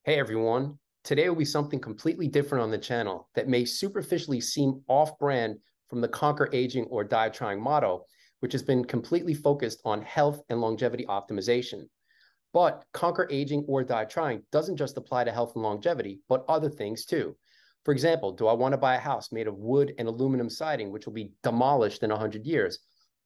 Hey everyone, today will be something completely different on the channel that may superficially seem off-brand from the Conquer Aging or Die Trying motto, which has been completely focused on health and longevity optimization. But Conquer Aging or Die Trying doesn't just apply to health and longevity, but other things too. For example, do I want to buy a house made of wood and aluminum siding, which will be demolished in 100 years?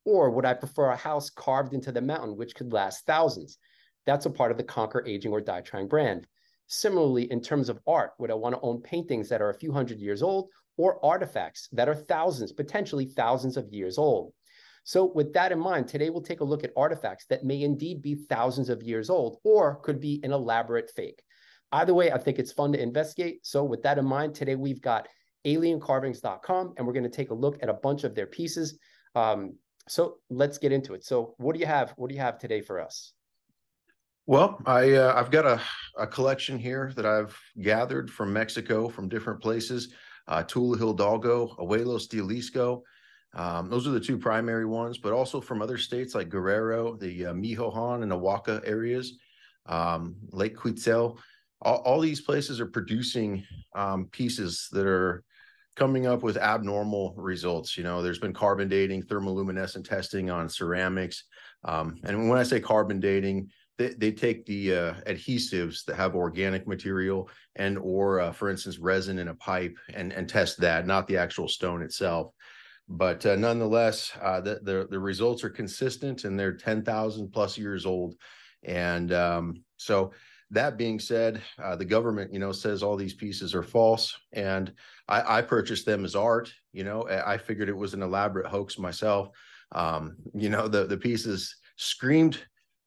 Or would I prefer a house carved into the mountain, which could last thousands? That's a part of the Conquer Aging or Die Trying brand. Similarly, in terms of art, would I want to own paintings that are a few hundred years old or artifacts that are thousands, potentially thousands of years old? So with that in mind, today we'll take a look at artifacts that may indeed be thousands of years old or could be an elaborate fake. Either way, I think it's fun to investigate. So with that in mind, today we've got aliencarvings.com and we're going to take a look at a bunch of their pieces. So let's get into it. So what do you have? What do you have today for us? Well, I've got a collection here that I've gathered from Mexico, from different places. Tula Hidalgo, Abuelo Stilisco. Those are the two primary ones, but also from other states like Guerrero, the Michoacan and Oaxaca areas, Lake Cuitzel. All these places are producing pieces that are coming up with abnormal results. You know, there's been carbon dating, thermoluminescent testing on ceramics. And when I say carbon dating, they take the adhesives that have organic material and or for instance resin in a pipe and test that, not the actual stone itself. But nonetheless, the results are consistent and they're 10,000 plus years old. And so that being said, the government, says all these pieces are false, and I purchased them as art. I figured it was an elaborate hoax myself. The pieces screamed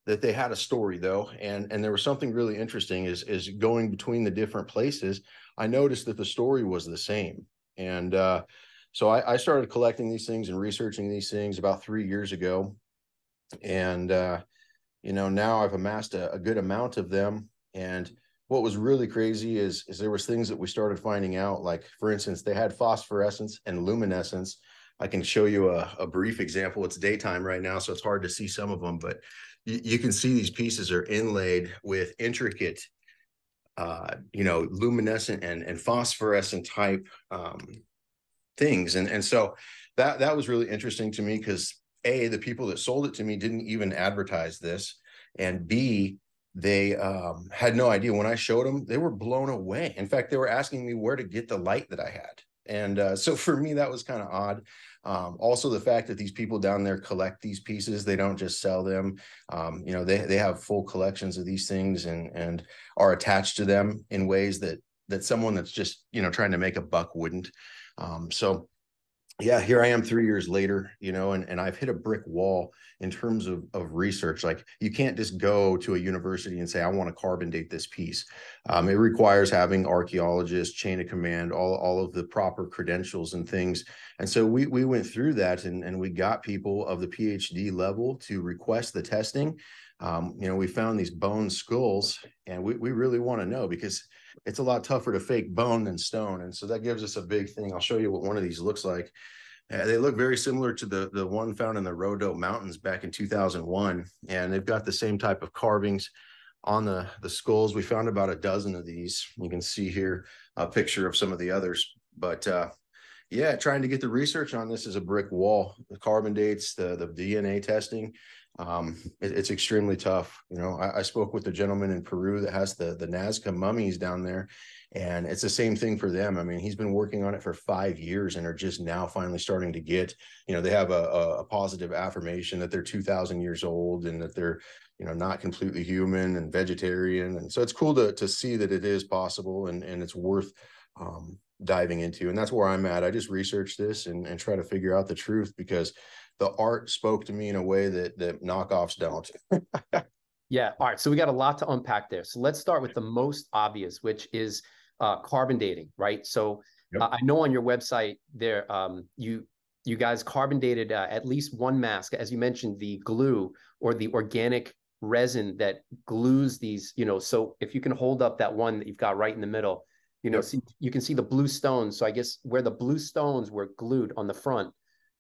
that they had a story though, and there was something really interesting is going between the different places. I noticed that the story was the same, and so I started collecting these things and researching these things about 3 years ago, and now I've amassed a good amount of them. And what was really crazy is there was things that we started finding out, like for instance they had phosphorescence and luminescence. I can show you a brief example. It's daytime right now, so it's hard to see some of them, but you can see these pieces are inlaid with intricate, luminescent and phosphorescent type things. And so that was really interesting to me because A, the people that sold it to me didn't even advertise this, and B, they had no idea. When I showed them, they were blown away. In fact, they were asking me where to get the light that I had. And so for me, that was kind of odd. Also, the fact that these people down there collect these pieces, they don't just sell them. They have full collections of these things and are attached to them in ways that someone that's just, trying to make a buck wouldn't. So yeah, here I am 3 years later, and I've hit a brick wall in terms of research. Like, you can't just go to a university and say, I want to carbon date this piece. It requires having archaeologists, chain of command, all of the proper credentials and things. And so we went through that, and we got people of the PhD level to request the testing. We found these bone skulls, and we really want to know because it's a lot tougher to fake bone than stone. And so that gives us a big thing. I'll show you what one of these looks like. They look very similar to the one found in the Rhodo Mountains back in 2001. And they've got the same type of carvings on the skulls. We found about a dozen of these. You can see here a picture of some of the others. But yeah, trying to get the research on this is a brick wall. The carbon dates, the DNA testing, it's extremely tough. I spoke with the gentleman in Peru that has the Nazca mummies down there, and it's the same thing for them. I mean, he's been working on it for 5 years and are just now finally starting to get, they have a positive affirmation that they're 2,000 years old and that they're, not completely human and vegetarian. And so it's cool to see that it is possible, and it's worth diving into. And that's where I'm at. I just researched this and try to figure out the truth because the art spoke to me in a way that knockoffs don't. Yeah. All right. So we got a lot to unpack there. So let's start with the most obvious, which is carbon dating, right? So Yep. I know on your website there, you guys carbon dated at least one mask, as you mentioned, the glue or the organic resin that glues these. So if you can hold up that one that you've got right in the middle, Yep. see, you can see the blue stones. So I guess where the blue stones were glued on the front,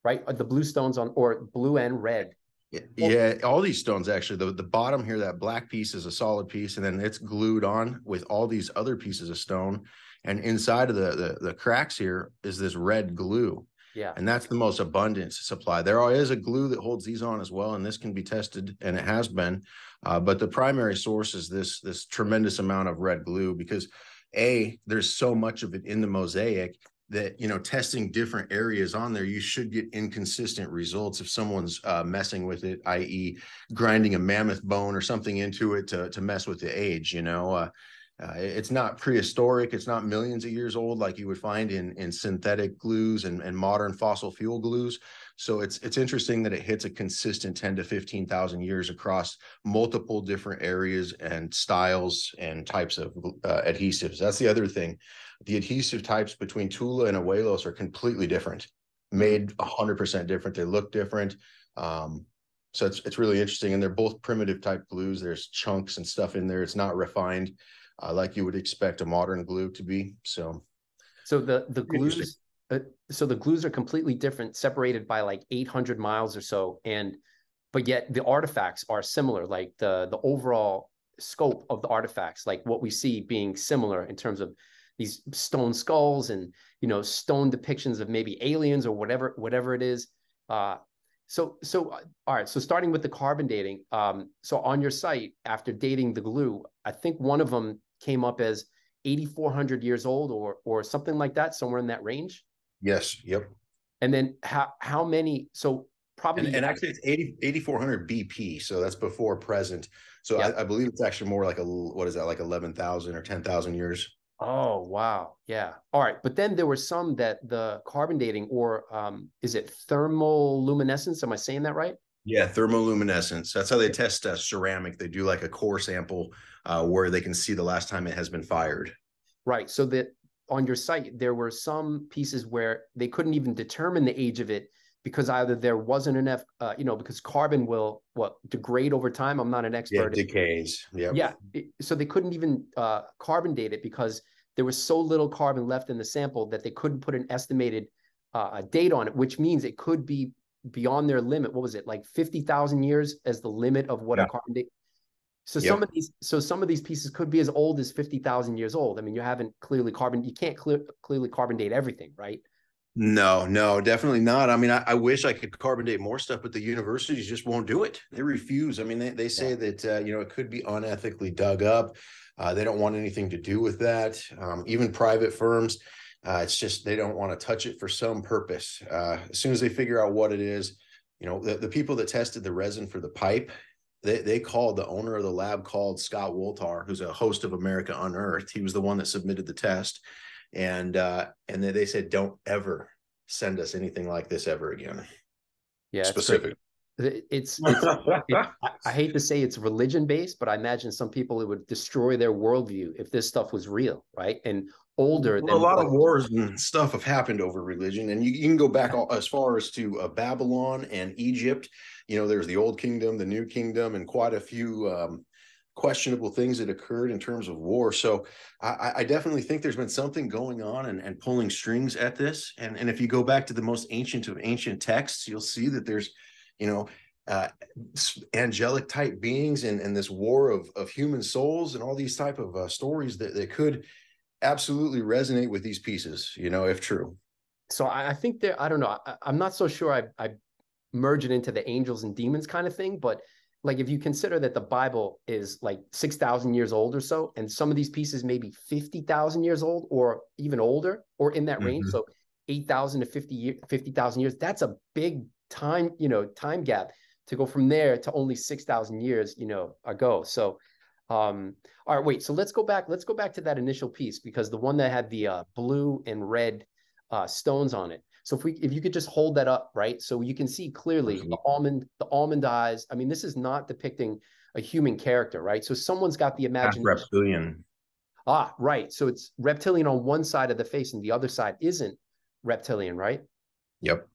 right? The blue stones or blue and red. Well, Yeah, all these stones actually, the bottom here, that black piece is a solid piece, and then it's glued on with all these other pieces of stone. And inside of the cracks here is this red glue. yeah. And that's the most abundant supply. There is a glue that holds these on as well, and this can be tested, and it has been. But the primary source is this tremendous amount of red glue because there's so much of it in the mosaic that, testing different areas on there, you should get inconsistent results if someone's messing with it, i.e. grinding a mammoth bone or something into it to mess with the age. It's not prehistoric. It's not millions of years old like you would find in synthetic glues and modern fossil fuel glues. So it's interesting that it hits a consistent 10 to 15,000 years across multiple different areas and styles and types of adhesives. That's the other thing. The adhesive types between Tula and Abuelos are completely different, made 100% different. They look different. So it's really interesting. And they're both primitive type glues. There's chunks and stuff in there. It's not refined like you would expect a modern glue to be. So the glues, so the glues are completely different, separated by like 800 miles or so. But yet the artifacts are similar, like the overall scope of the artifacts, like what we see being similar in terms of these stone skulls and, stone depictions of maybe aliens or whatever it is. All right. So starting with the carbon dating. So on your site, after dating the glue, I think one of them came up as 8,400 years old or something like that, somewhere in that range. yes, yep. And then how many? So probably, And actually it's 8,400 BP. So that's before present. So yeah. I believe it's actually more like what is that, like 11,000 or 10,000 years? Oh, wow. Yeah. All right. But then there were some that the carbon dating or is it thermal luminescence? Am I saying that right? Yeah, thermoluminescence. That's how they test ceramic. They do like a core sample where they can see the last time it has been fired. Right. So that on your site, there were some pieces where they couldn't even determine the age of it because either there wasn't enough, because carbon will degrade over time. I'm not an Yeah, expert. decays. Yep. Yeah. So they couldn't even carbon date it because there was so little carbon left in the sample that they couldn't put an estimated date on it, which means it could be beyond their limit. What was it, like 50,000 years as the limit of what a Yeah. carbon date? Yep. Some of these pieces could be as old as 50,000 years old. I mean, you can't clearly carbon date everything, right? No, definitely not. I mean, I wish I could carbon date more stuff, but the universities just won't do it. They refuse. I mean, they say that, it could be unethically dug up. They don't want anything to do with that. Even private firms, it's just they don't want to touch it for some purpose. As soon as they figure out what it is, the people that tested the resin for the pipe, they called the owner of the lab, called Scott Woltar, who's a host of America Unearthed. He was the one that submitted the test. And they said, don't ever send us anything like this ever again. Yeah, it's crazy. Specific. I hate to say it's religion based, but I imagine some people it would destroy their worldview if this stuff was real, right? And older Well, a than lot what. of wars and stuff have happened over religion, and you can go back as far as to Babylon and Egypt. There's the Old Kingdom, the New Kingdom, and quite a few questionable things that occurred in terms of war. So I definitely think there's been something going on and pulling strings at this. And if you go back to the most ancient of ancient texts, you'll see that there's, uh, angelic type beings and this war of human souls and all these type of stories that could absolutely resonate with these pieces, if true. So I think I don't know. I'm not so sure I merge it into the angels and demons kind of thing, but like if you consider that the Bible is like 6,000 years old or so, and some of these pieces may be 50,000 years old or even older or in that range. Mm-hmm. So 8,000 to 50,000 years, that's a big time gap to go from there to only 6,000 years, ago. So, all right, wait, so let's go back to that initial piece because the one that had the blue and red stones on it. So if you could just hold that up, right? So you can see clearly the almond eyes. I mean, this is not depicting a human character, right? So someone's got the Half imagination. reptilian. Ah, right. So it's reptilian on one side of the face and the other side isn't reptilian, right? Yep.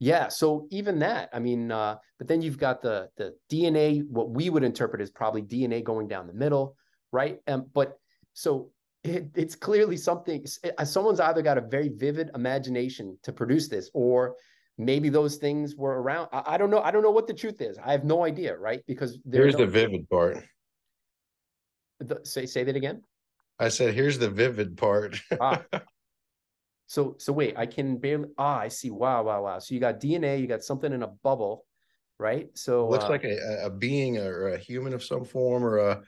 Yeah. So even that, I mean, but then you've got the DNA, what we would interpret as probably DNA going down the middle, right? But so it's clearly something. Someone's either got a very vivid imagination to produce this, or maybe those things were around. I don't know. I don't know what the truth is. I have no idea, right? Because there are Here's the vivid part. say that again. I said, here's the vivid part. Ah, so wait, I can barely. I see. Wow, wow, wow. So you got DNA, you got something in a bubble, right? So Looks like a being or a human of some form, or a,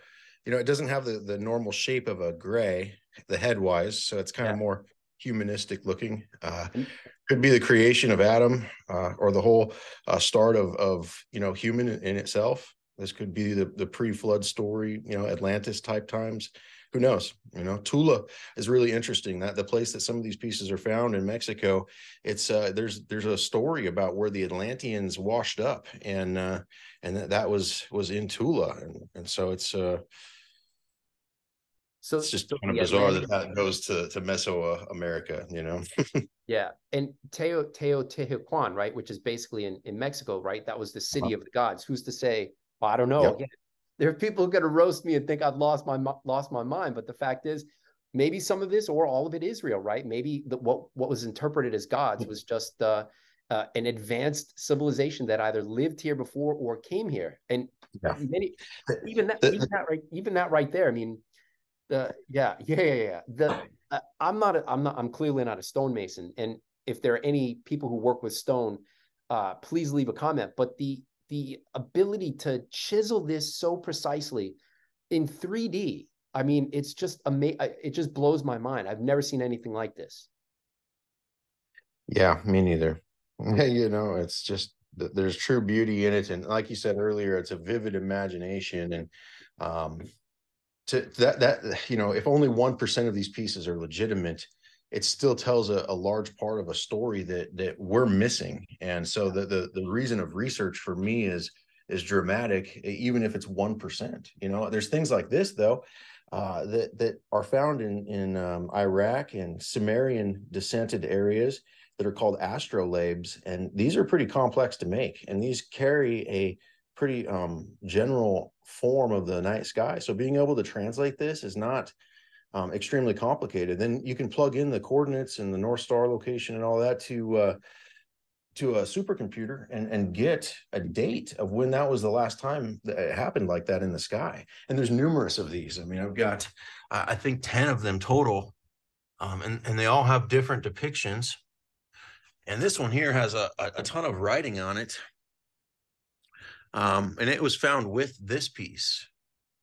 it doesn't have the normal shape of a gray, the head wise. So it's kind of yeah, more humanistic looking. and Could be the creation of Adam, or the whole start of human in itself. This could be the pre-flood story, Atlantis type times. Who knows? Tula is really interesting. That the place that some of these pieces are found in Mexico, it's there's a story about where the Atlanteans washed up, and that was in Tula, and so it's just kind of the bizarre Atlantean. that goes to Mesoamerica, Yeah, and Teotihuacan, right, which is basically in Mexico, right? That was the city of the gods. Who's to say? Well, I don't know. Yep. Again, there are people who are going to roast me and think I've lost my mind. But the fact is, maybe some of this or all of it is real, right? Maybe what was interpreted as gods was just an advanced civilization that either lived here before or came here. And Yeah. many, even that right there. I mean, I'm clearly not a stonemason, and if there are any people who work with stone, please leave a comment. But the ability to chisel this so precisely in 3D, I mean, it's just amazing. It just blows my mind. I've never seen anything like this. Yeah, me neither. It's just there's true beauty in it, and like you said earlier, it's a vivid imagination, and to that if only 1% of these pieces are legitimate, it still tells a large part of a story that we're missing. And so the reason of research for me is dramatic, even if it's 1%. There's things like this though, that are found in Iraq and Sumerian descended areas that are called astrolabes, and these are pretty complex to make, and these carry a pretty general form of the night sky. So being able to translate this is not extremely complicated. Then you can plug in the coordinates and the North Star location and all that to a supercomputer and get a date of when that was the last time that it happened like that in the sky. And there's numerous of these. I mean, I've got, I think 10 of them total, and they all have different depictions. And this one here has a ton of writing on it. And it was found with this piece.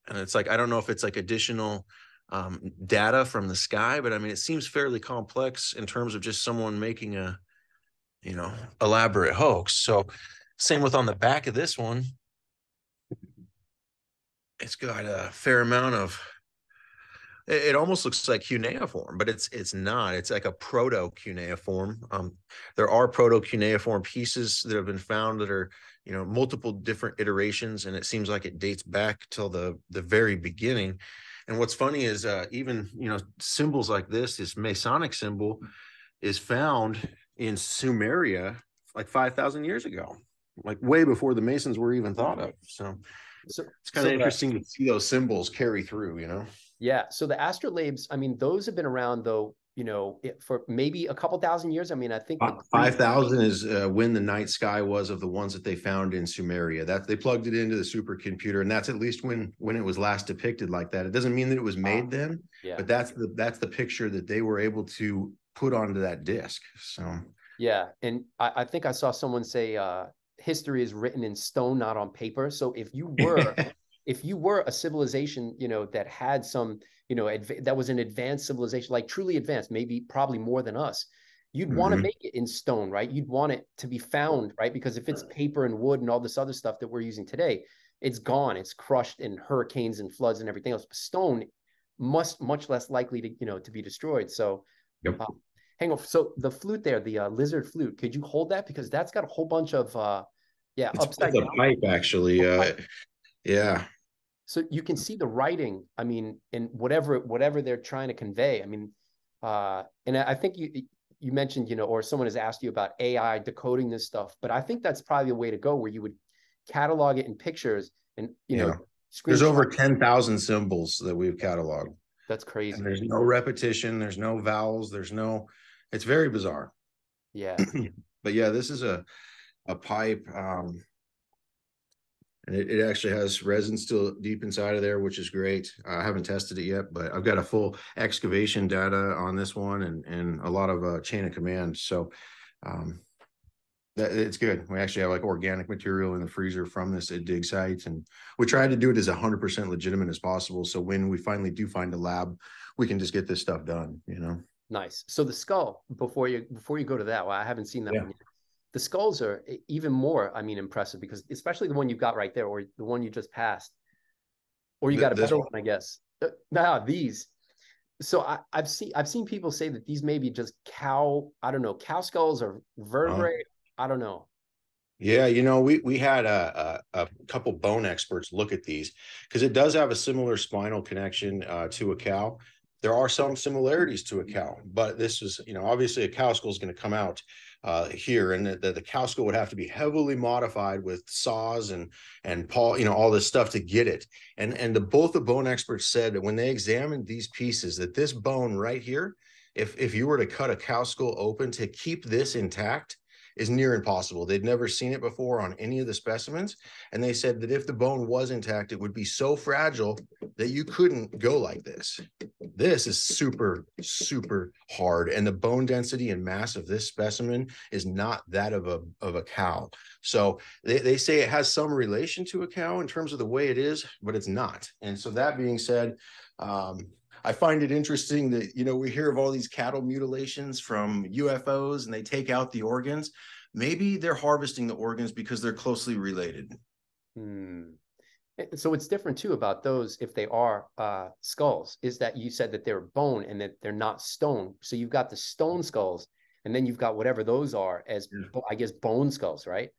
And it's like, I don't know if it's like additional data from the sky, but I mean, it seems fairly complex in terms of just someone making a, elaborate hoax. So same with on the back of this one. It's got a fair amount of, it almost looks like cuneiform, but it's not. It's like a proto-cuneiform. There are proto-cuneiform pieces that have been found that are, multiple different iterations, and it seems like it dates back till the very beginning. And what's funny is even, symbols like this Masonic symbol is found in Sumeria like 5,000 years ago, like way before the Masons were even thought of. So it's kind of interesting to see those symbols carry through. Yeah. So the astrolabes, I mean, those have been around though, for maybe a couple thousand years. I mean, I think 5,000 is when the night sky was of the ones that they found in Sumeria. That they plugged it into the supercomputer, and that's at least when it was last depicted like that. It doesn't mean that it was made then, but that's the picture that they were able to put onto that disc. So yeah, and I think I saw someone say history is written in stone, not on paper. So if you were a civilization, that had some, that was an advanced civilization, like truly advanced, maybe probably more than us, you'd want to make it in stone, right? You'd want it to be found, right? Because if it's paper and wood and all this other stuff that we're using today, it's gone, it's crushed in hurricanes and floods and everything else. Stone much less likely to, to be destroyed. So yep. hang on. So the flute there, the lizard flute, could you hold that? Because that's got a whole bunch of, upside down. Pipe, actually. Yeah. So you can see the writing, I mean, in whatever they're trying to convey. I mean, and I think you mentioned, or someone has asked you about AI decoding this stuff, but I think that's probably a way to go where you would catalog it in pictures and, there's over 10,000 symbols that we've cataloged. That's crazy. And there's no repetition. There's no vowels. It's very bizarre. Yeah. But yeah, this is a pipe. And it actually has resin still deep inside of there, which is great. I haven't tested it yet, but I've got a full excavation data on this one and a lot of chain of command. So that it's good. We actually have like organic material in the freezer from this at dig site, and we try to do it as 100% legitimate as possible. So when we finally do find a lab, we can just get this stuff done, you know? Nice. So the skull, before you go to that, well, I haven't seen that Yeah. one yet. The skulls are even more, I mean, impressive, because especially the one you've got right there, or the one you just passed, or you got a This better one? one, I guess. These. So I've seen people say that these may be just cow, I don't know, cow skulls or Uh, vertebrae. I don't know. yeah, you know, we had a couple bone experts look at these because it does have a similar spinal connection to a cow. There are some similarities to a cow, but this is, you know, obviously a cow skull is going to come out here, and the cow skull would have to be heavily modified with saws and paw, you know, all this stuff to get it. And both the bone experts said that when they examined these pieces, that this bone right here, if you were to cut a cow skull open to keep this intact, is near impossible. They'd never seen it before on any of the specimens. And they said that if the bone was intact, it would be so fragile that you couldn't go like this. This is super, super hard. And the bone density and mass of this specimen is not that of a cow. So they say it has some relation to a cow in terms of the way it is, but it's not. And so that being said, I find it interesting that, you know, we hear of all these cattle mutilations from UFOs and they take out the organs. Maybe they're harvesting the organs because they're closely related. Hmm. So it's different too about those, if they are skulls, is that you said that they're bone and that they're not stone. So you've got the stone skulls, and then you've got whatever those are as, I guess, bone skulls, right?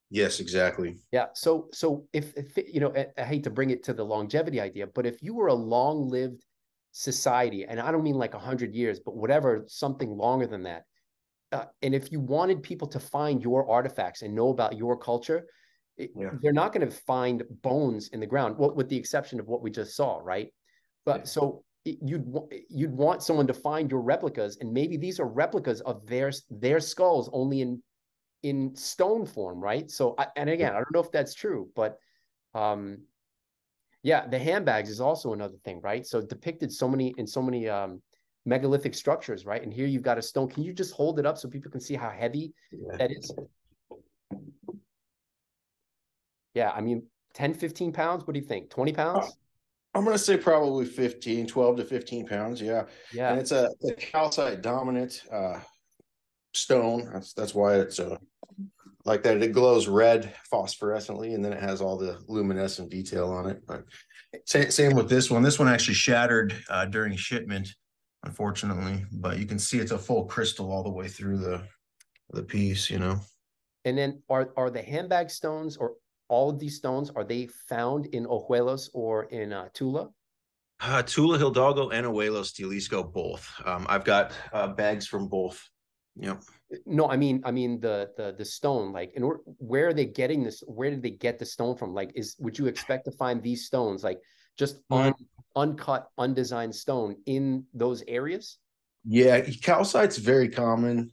Yes, exactly. Yeah. So if you know, I hate to bring it to the longevity idea, but if you were a long-lived society, and I don't mean like 100 years, but whatever, something longer than that, and if you wanted people to find your artifacts and know about your culture, Yeah. they're not going to find bones in the ground, well, with the exception of what we just saw, right? But so you'd want someone to find your replicas, and maybe these are replicas of their skulls, only in stone form, right? So, and again, I don't know if that's true, but um, yeah, the handbags is also another thing, right? So depicted so many megalithic structures, right? And here you've got a stone. Can you just hold it up so people can see how heavy Yeah. that is? Yeah, I mean, 10, 15 pounds. What do you think? 20 pounds? I'm going to say probably 15, 12 to 15 pounds. Yeah. And Yeah. it's a calcite dominant stone. That's why it's like that. It glows red phosphorescently, and then it has all the luminescent detail on it. But same with this one. This one actually shattered during shipment, unfortunately. But you can see it's a full crystal all the way through the piece. You know. And then are the handbag stones, or all of these stones, are they found in Ojuelos or in Tula? Tula Hidalgo and Abuelo Stilisco both. I've got bags from both. Yep. No, I mean the stone. Like, in order, where are they getting this? Where did they get the stone from? Like, would you expect to find these stones, like just uncut, undesigned stone in those areas? Yeah, calcite's very common.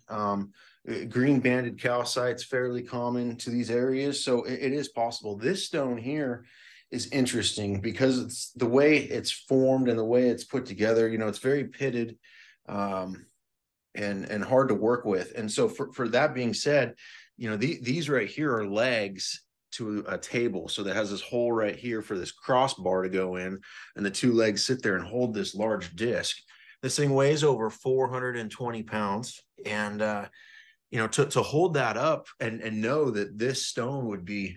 Green banded calcite's fairly common to these areas, so it is possible. This stone here is interesting because it's the way it's formed and the way it's put together. You know, it's very pitted, um, and hard to work with. And so, for that being said, you know, these right here are legs to a table, so that has this hole right here for this crossbar to go in, and the two legs sit there and hold this large disc. This thing weighs over 420 pounds. And, you know, to hold that up and know that this stone would be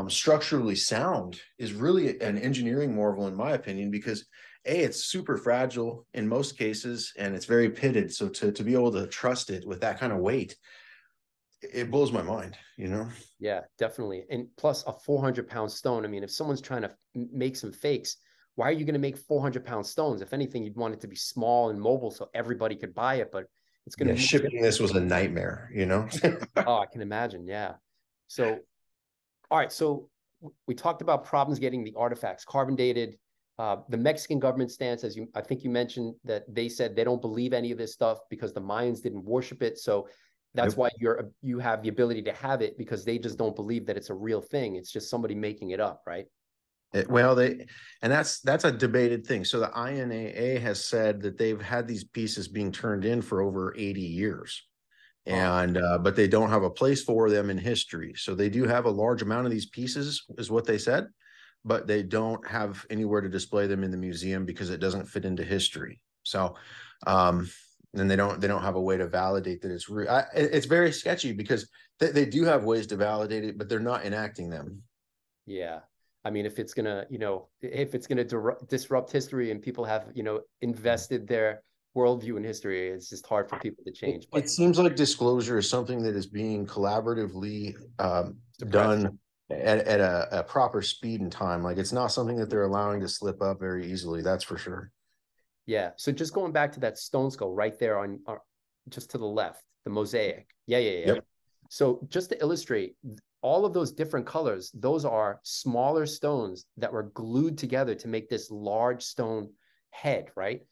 structurally sound is really an engineering marvel, in my opinion, because it's super fragile in most cases and it's very pitted. So to be able to trust it with that kind of weight, it blows my mind, you know? Yeah, definitely. And plus a 400-pound stone. I mean, if someone's trying to make some fakes, why are you going to make 400-pound stones? If anything, you'd want it to be small and mobile so everybody could buy it, but it's going to Yeah, be more shipping difficult. this was a nightmare, you know? Oh, I can imagine. Yeah. So, all right. So we talked about problems getting the artifacts carbon dated. The Mexican government stance, I think you mentioned, that they said they don't believe any of this stuff because the Mayans didn't worship it. So that's why you have the ability to have it, because they just don't believe that it's a real thing. It's just somebody making it up, right? Well, that's a debated thing. So the INAA has said that they've had these pieces being turned in for over 80 years. And but they don't have a place for them in history. So they do have a large amount of these pieces, is what they said, but they don't have anywhere to display them in the museum because it doesn't fit into history. So and they don't have a way to validate that it's real. It's very sketchy because they do have ways to validate it, but they're not enacting them. Yeah. I mean, if it's gonna, if it's gonna disrupt history and people have, invested their worldview in history, it's just hard for people to change. But It seems like disclosure is something that is being collaboratively done at a proper speed and time. Like it's not something that they're allowing to slip up very easily. That's for sure. Yeah. So just going back to that stone skull right there on just to the left, the mosaic. Yeah. Yep. So just to illustrate, all of those different colors, those are smaller stones that were glued together to make this large stone head, right?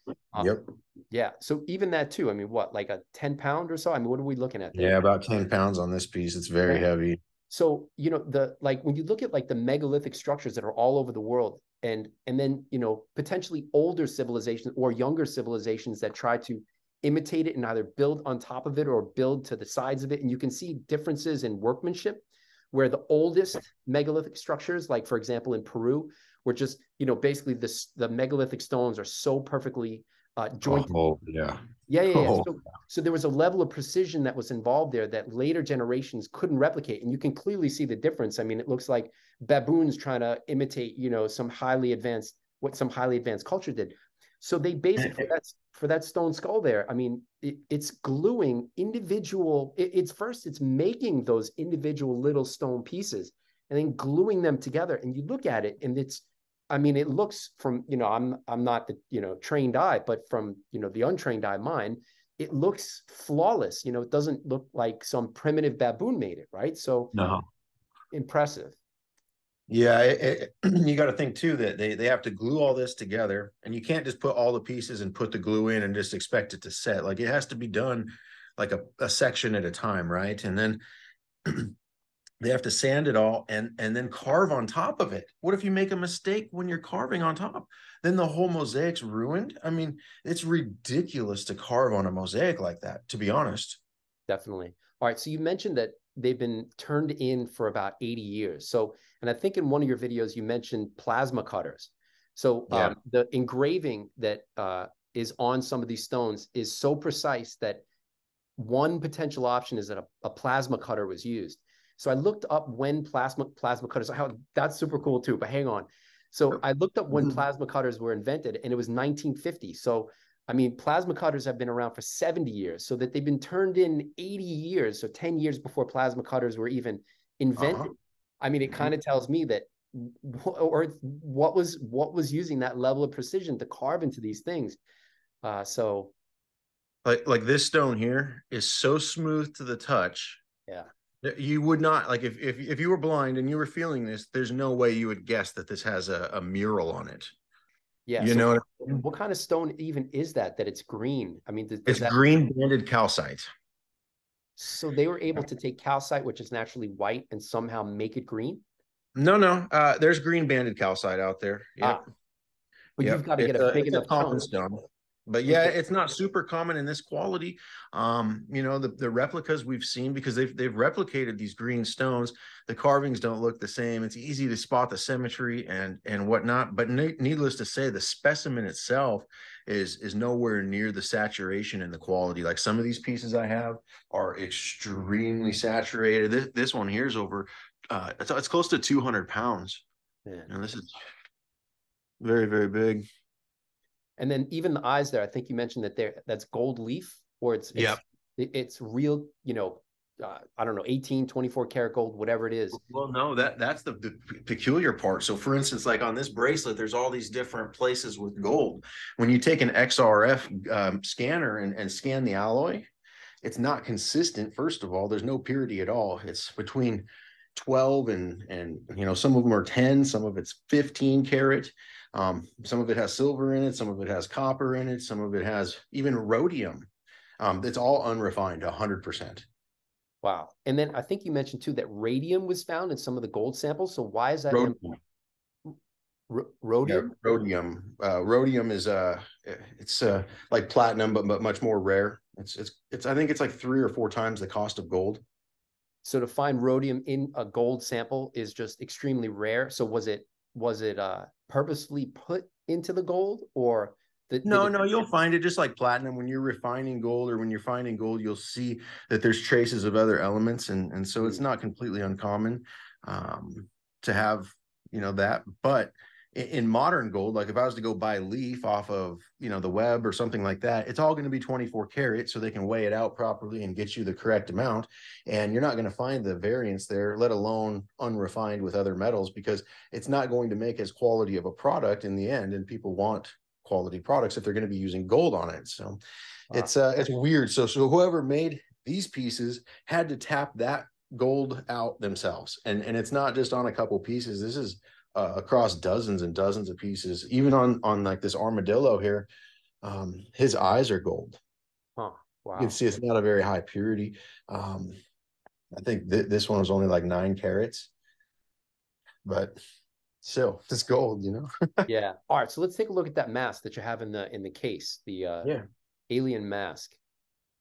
Yep. Yeah. So even that too, I mean, what, like a 10-pound or so? I mean, what are we looking at there? Yeah, about 10 pounds on this piece. It's very heavy. So, when you look at like the megalithic structures that are all over the world, and then, potentially older civilizations or younger civilizations that try to imitate it and either build on top of it or build to the sides of it. And you can see differences in workmanship where the oldest megalithic structures, like for example, in Peru, were just, basically the megalithic stones are so perfectly jointed. Oh, yeah. Yeah. So there was a level of precision that was involved there that later generations couldn't replicate. And you can clearly see the difference. I mean, it looks like baboons trying to imitate, some highly advanced culture did. So they basically, for that stone skull there, I mean, it's gluing individual, it's making those individual little stone pieces and then gluing them together. And you look at it and it looks from, I'm not the, trained eye, but from, the untrained eye mind, it looks flawless. It doesn't look like some primitive baboon made it, right? So No. impressive. Yeah, you got to think too that they have to glue all this together, and you can't just put all the pieces and put the glue in and just expect it to set. Like it has to be done like a section at a time, right? And then they have to sand it all and then carve on top of it. What if you make a mistake when you're carving on top? Then the whole mosaic's ruined. I mean, it's ridiculous to carve on a mosaic like that, to be honest. Definitely. All right. So you mentioned that they've been turned in for about 80 years. So, and I think in one of your videos, you mentioned plasma cutters. So the engraving that is on some of these stones is so precise that one potential option is that a plasma cutter was used. So I looked up when plasma cutters, that's super cool too, but hang on. So I looked up when plasma cutters were invented and it was 1950. So, I mean, plasma cutters have been around for 70 years, so that they've been turned in 80 years. So 10 years before plasma cutters were even invented. I mean, it kind of tells me that, or what was using that level of precision to carve into these things. So like this stone here is so smooth to the touch. Yeah. You would not, like, if you were blind and you were feeling this, there's no way you would guess that this has a mural on it. Yeah. You So know, what kind of stone even is that it's green? I mean, it's that, green banded calcite. so they were able to take calcite, which is naturally white, and somehow make it green? No. There's green banded calcite out there. Yep. But you've got to get a big enough common chunk. stone. But yeah, it's not super common in this quality. The replicas we've seen, because they've replicated these green stones, the carvings don't look the same. It's easy to spot the symmetry and whatnot. But needless to say, the specimen itself is nowhere near the saturation and the quality. Like some of these pieces I have are extremely saturated. This one here is over, it's close to 200 pounds. Yeah. And this is very, very big. And then even the eyes there, I think you mentioned that that's gold leaf, or it's real, I don't know, 18, 24 karat gold, whatever it is. Well, no, that's the peculiar part. So for instance, like on this bracelet, there's all these different places with gold. When you take an XRF scanner and scan the alloy, it's not consistent. First of all, there's no purity at all. It's between 12 and some of them are 10, some of it's 15 karat. Some of it has silver in it, some of it has copper in it, some of it has even rhodium. It's all unrefined, 100%. Wow. And then I think you mentioned too that radium was found in some of the gold samples. So why is that Rhodium. Yeah, rhodium? rhodium. Rhodium is it's like platinum, but much more rare. It's I think it's like 3 or 4 times the cost of gold. So to find rhodium in a gold sample is just extremely rare. So was it purposefully put into the gold, or No, no, you'll find it just like platinum. When you're refining gold or when you're finding gold, you'll see that there's traces of other elements, and so it's not completely uncommon to have, you know, that. But in modern gold, like if I was to go buy leaf off of, you know, the web or something like that, it's all going to be 24 karat, so they can weigh it out properly and get you the correct amount. And you're not going to find the variance there, let alone unrefined with other metals, because it's not going to make as quality of a product in the end. And people want quality products if they're going to be using gold on it. So it's weird. So whoever made these pieces had to tap that gold out themselves, and it's not just on a couple pieces. This is across dozens and dozens of pieces. Even on like this armadillo here, his eyes are gold. Wow. You can see it's not a very high purity. I think this one was only like 9 carats, but still, it's gold, you know. Yeah. All right. So let's take a look at that mask that you have in the case, the Yeah, alien mask.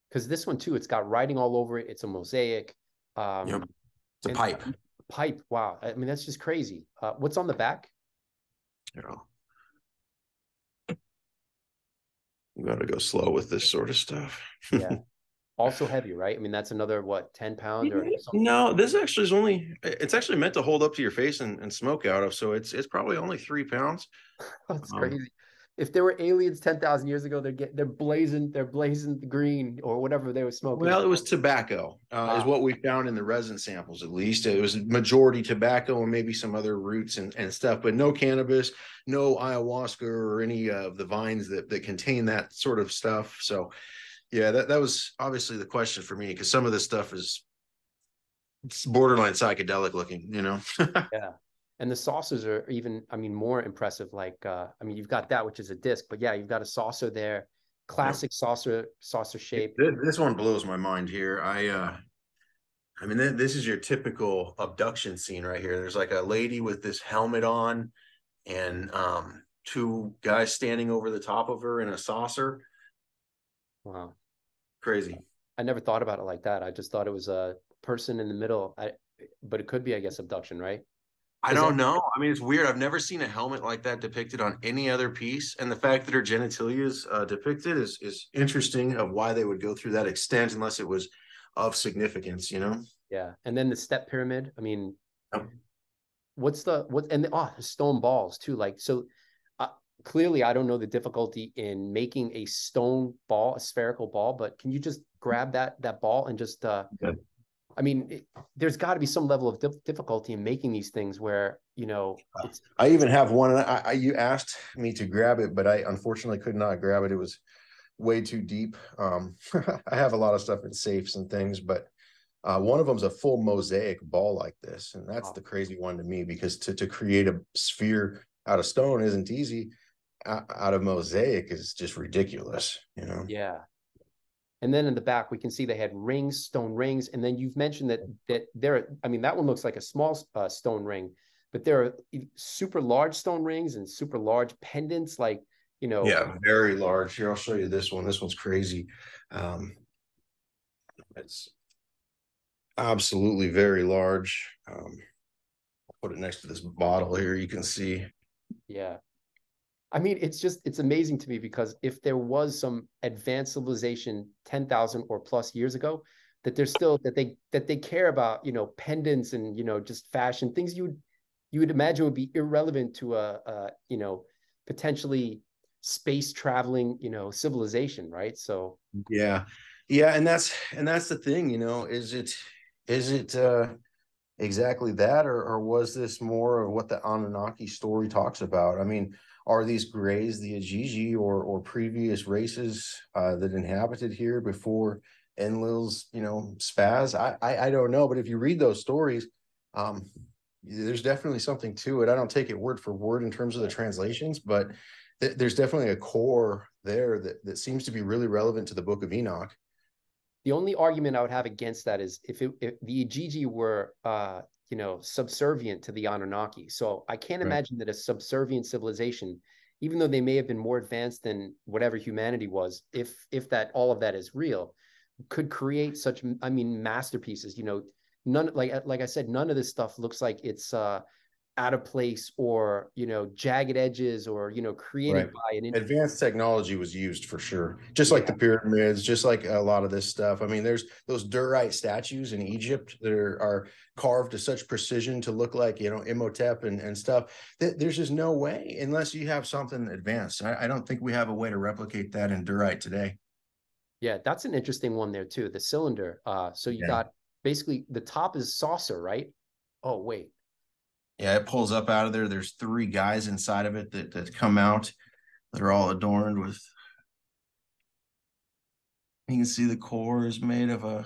Because this one too, it's got writing all over it. It's a mosaic. yep. It's a And pipe. pipe. Wow. I mean, that's just crazy. What's on the back? You know, you got to go slow with this sort of stuff. Yeah. Also heavy, right? I mean, that's another what, 10 pound or something? No, this actually is only, it's actually meant to hold up to your face and smoke out of. So it's probably only 3 pounds. That's Um, crazy. If there were aliens 10,000 years ago, they're blazing the green or whatever they were smoking. well, it was tobacco, is what we found in the resin samples, at least. It was majority tobacco and maybe some other roots and stuff, but no cannabis, no ayahuasca or any of the vines that contain that sort of stuff. So yeah, that was obviously the question for me, because some of this stuff is it's borderline psychedelic looking, you know. Yeah. And the saucers are even, I mean, more impressive. Like, I mean, you've got that, which is a disc, but yeah, you've got a saucer there, Yep. classic saucer shape. This one blows my mind here. I mean, this is your typical abduction scene right here. There's like a lady with this helmet on, and 2 guys standing over the top of her in a saucer. Wow. Crazy. I never thought about it like that. I just thought it was a person in the middle. But it could be, I guess, abduction, right? I Because don't know. I mean, it's weird. I've never seen a helmet like that depicted on any other piece, and the fact that her genitalia is depicted is interesting. Of why they would go through that extent, unless it was of significance, you know. yeah. And then the step pyramid. I mean, Yep. the stone balls too. Like, so uh, clearly I don't know the difficulty in making a stone ball, a spherical ball, but can you just grab that ball and just Yeah. I mean, there's got to be some level of difficulty in making these things where, it's I even have one. You asked me to grab it, but I unfortunately could not grab it. It was way too deep. I have a lot of stuff in safes and things, but one of them's a full mosaic ball like this, and that's the crazy one to me, because to create a sphere out of stone isn't easy. Out of mosaic is just ridiculous, you know. yeah. And then in the back, we can see they had rings, stone rings. And then you've mentioned that there, I mean, that one looks like a small stone ring, but there are super large stone rings and super large pendants, like, Yeah, very large. Here, I'll show you this one. This one's crazy. It's absolutely very large. I'll put it next to this bottle here. You can see. yeah. I mean, it's amazing to me because if there was some advanced civilization 10,000 or plus years ago, that there's still that they care about, pendants and, just fashion, things you would imagine would be irrelevant to potentially space traveling, civilization, right? So Yeah, yeah, and that's the thing, you know. Is it exactly that, or was this more of what the Anunnaki story talks about? I mean, are these grays the Ajiji or previous races that inhabited here before Enlil's, you know, spaz? I don't know, but if you read those stories, um, there's definitely something to it. I don't take it word for word in terms of the translations, but there's definitely a core there that seems to be really relevant to the Book of Enoch. The only argument I would have against that is if the Igigi were, you know, subservient to the Anunnaki. So I can't Right. imagine that a subservient civilization, even though they may have been more advanced than whatever humanity was, if that all of that is real, could create such, I mean, masterpieces. You know, none, like I said, none of this stuff looks like it's out of place, or, you know, jagged edges, or, you know, created Right. by an Advanced technology was used for sure. Just like yeah. the pyramids, just like a lot of this stuff. I mean, there's those Durite statues in Egypt that are carved to such precision to look like, you know, Imhotep and stuff. There's just no way unless you have something advanced. I don't think we have a way to replicate that in Durite today. Yeah, that's an interesting one there too. The cylinder. So you Yeah. got basically the top is saucer, right? Oh, wait. Yeah, it pulls up out of there. There's three guys inside of it that come out. They're all adorned with, you can see the core is made of a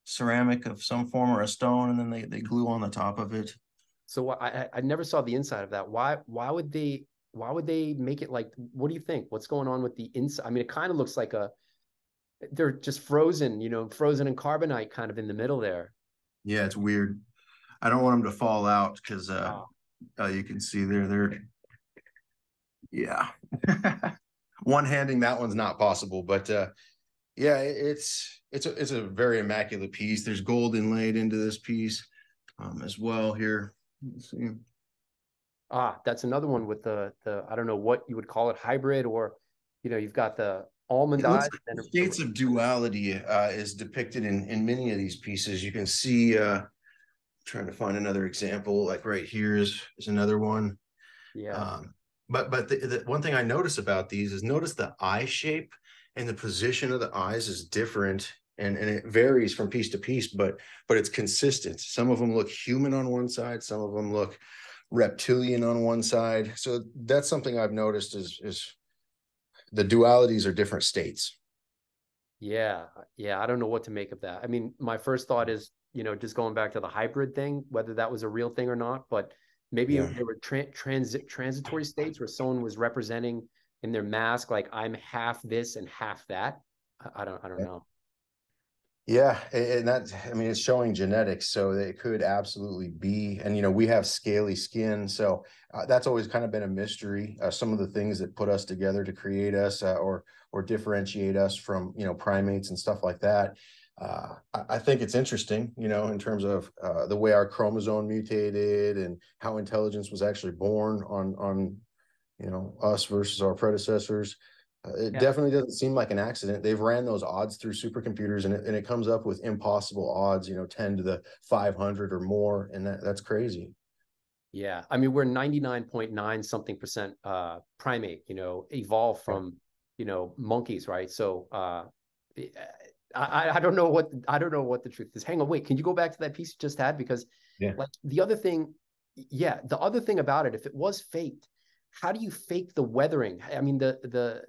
ceramic of some form or a stone, and then they glue on the top of it. So I never saw the inside of that. Why would they make it like, what do you think? What's going on with the inside? I mean, it kind of looks like they're just frozen, you know, frozen in carbonite kind of in the middle there. Yeah, it's weird. I don't want them to fall out because Oh, you can see they're yeah. One handing that one's not possible, but yeah, it's a very immaculate piece. There's gold inlaid into this piece as well here. Let's see. that's another one with the I don't know what you would call it, hybrid, or, you know, you've got the almond It looks eyes like and the states of duality is depicted in many of these pieces. You can see, trying to find another example, like right here is another one. yeah. Um, but the one thing I notice about these is notice the eye shape and the position of the eyes is different, and it varies from piece to piece, but it's consistent. Some of them look human on one side, some of them look reptilian on one side. So that's something I've noticed is the dualities are different states. Yeah, yeah, I don't know what to make of that. I mean, my first thought is, you know, just going back to the hybrid thing, whether that was a real thing or not, but maybe Yeah. there were transitory states where someone was representing in their mask, like I'm half this and half that. I don't know. Yeah, and that, I mean, it's showing genetics, so it could absolutely be. And you know, we have scaly skin, so that's always kind of been a mystery. Some of the things that put us together to create us, or differentiate us from, you know, primates and stuff like that. I think it's interesting, you know, in terms of the way our chromosome mutated and how intelligence was actually born on you know, us versus our predecessors. It Yeah, definitely doesn't seem like an accident. They've ran those odds through supercomputers, and it comes up with impossible odds, you know, 10 to the 500 or more. And that's crazy. yeah. I mean, we're 99.9 something percent primate, you know, evolved Yeah. from, you know, monkeys, right? So I don't know what the truth is. Hang on, wait, can you go back to that piece you just had? Because Yeah. like the other thing, yeah, the other thing about it, if it was faked, how do you fake the weathering? I mean, the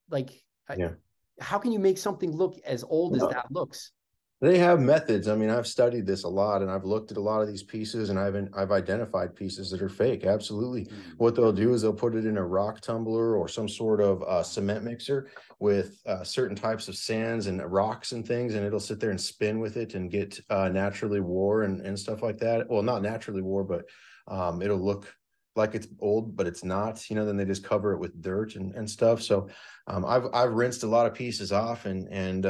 like, I, Yeah. how can you make something look as old as No, that looks? they have methods. I mean, I've studied this a lot, and I've looked at a lot of these pieces, and I've identified pieces that are fake. Absolutely. Mm. What they'll do is they'll put it in a rock tumbler or some sort of cement mixer with certain types of sands and rocks and things, and it'll sit there and spin with it and get naturally wore and stuff like that. Well, not naturally wore, but it'll look like it's old, but it's not. You know, then they just cover it with dirt and stuff. So I've rinsed a lot of pieces off and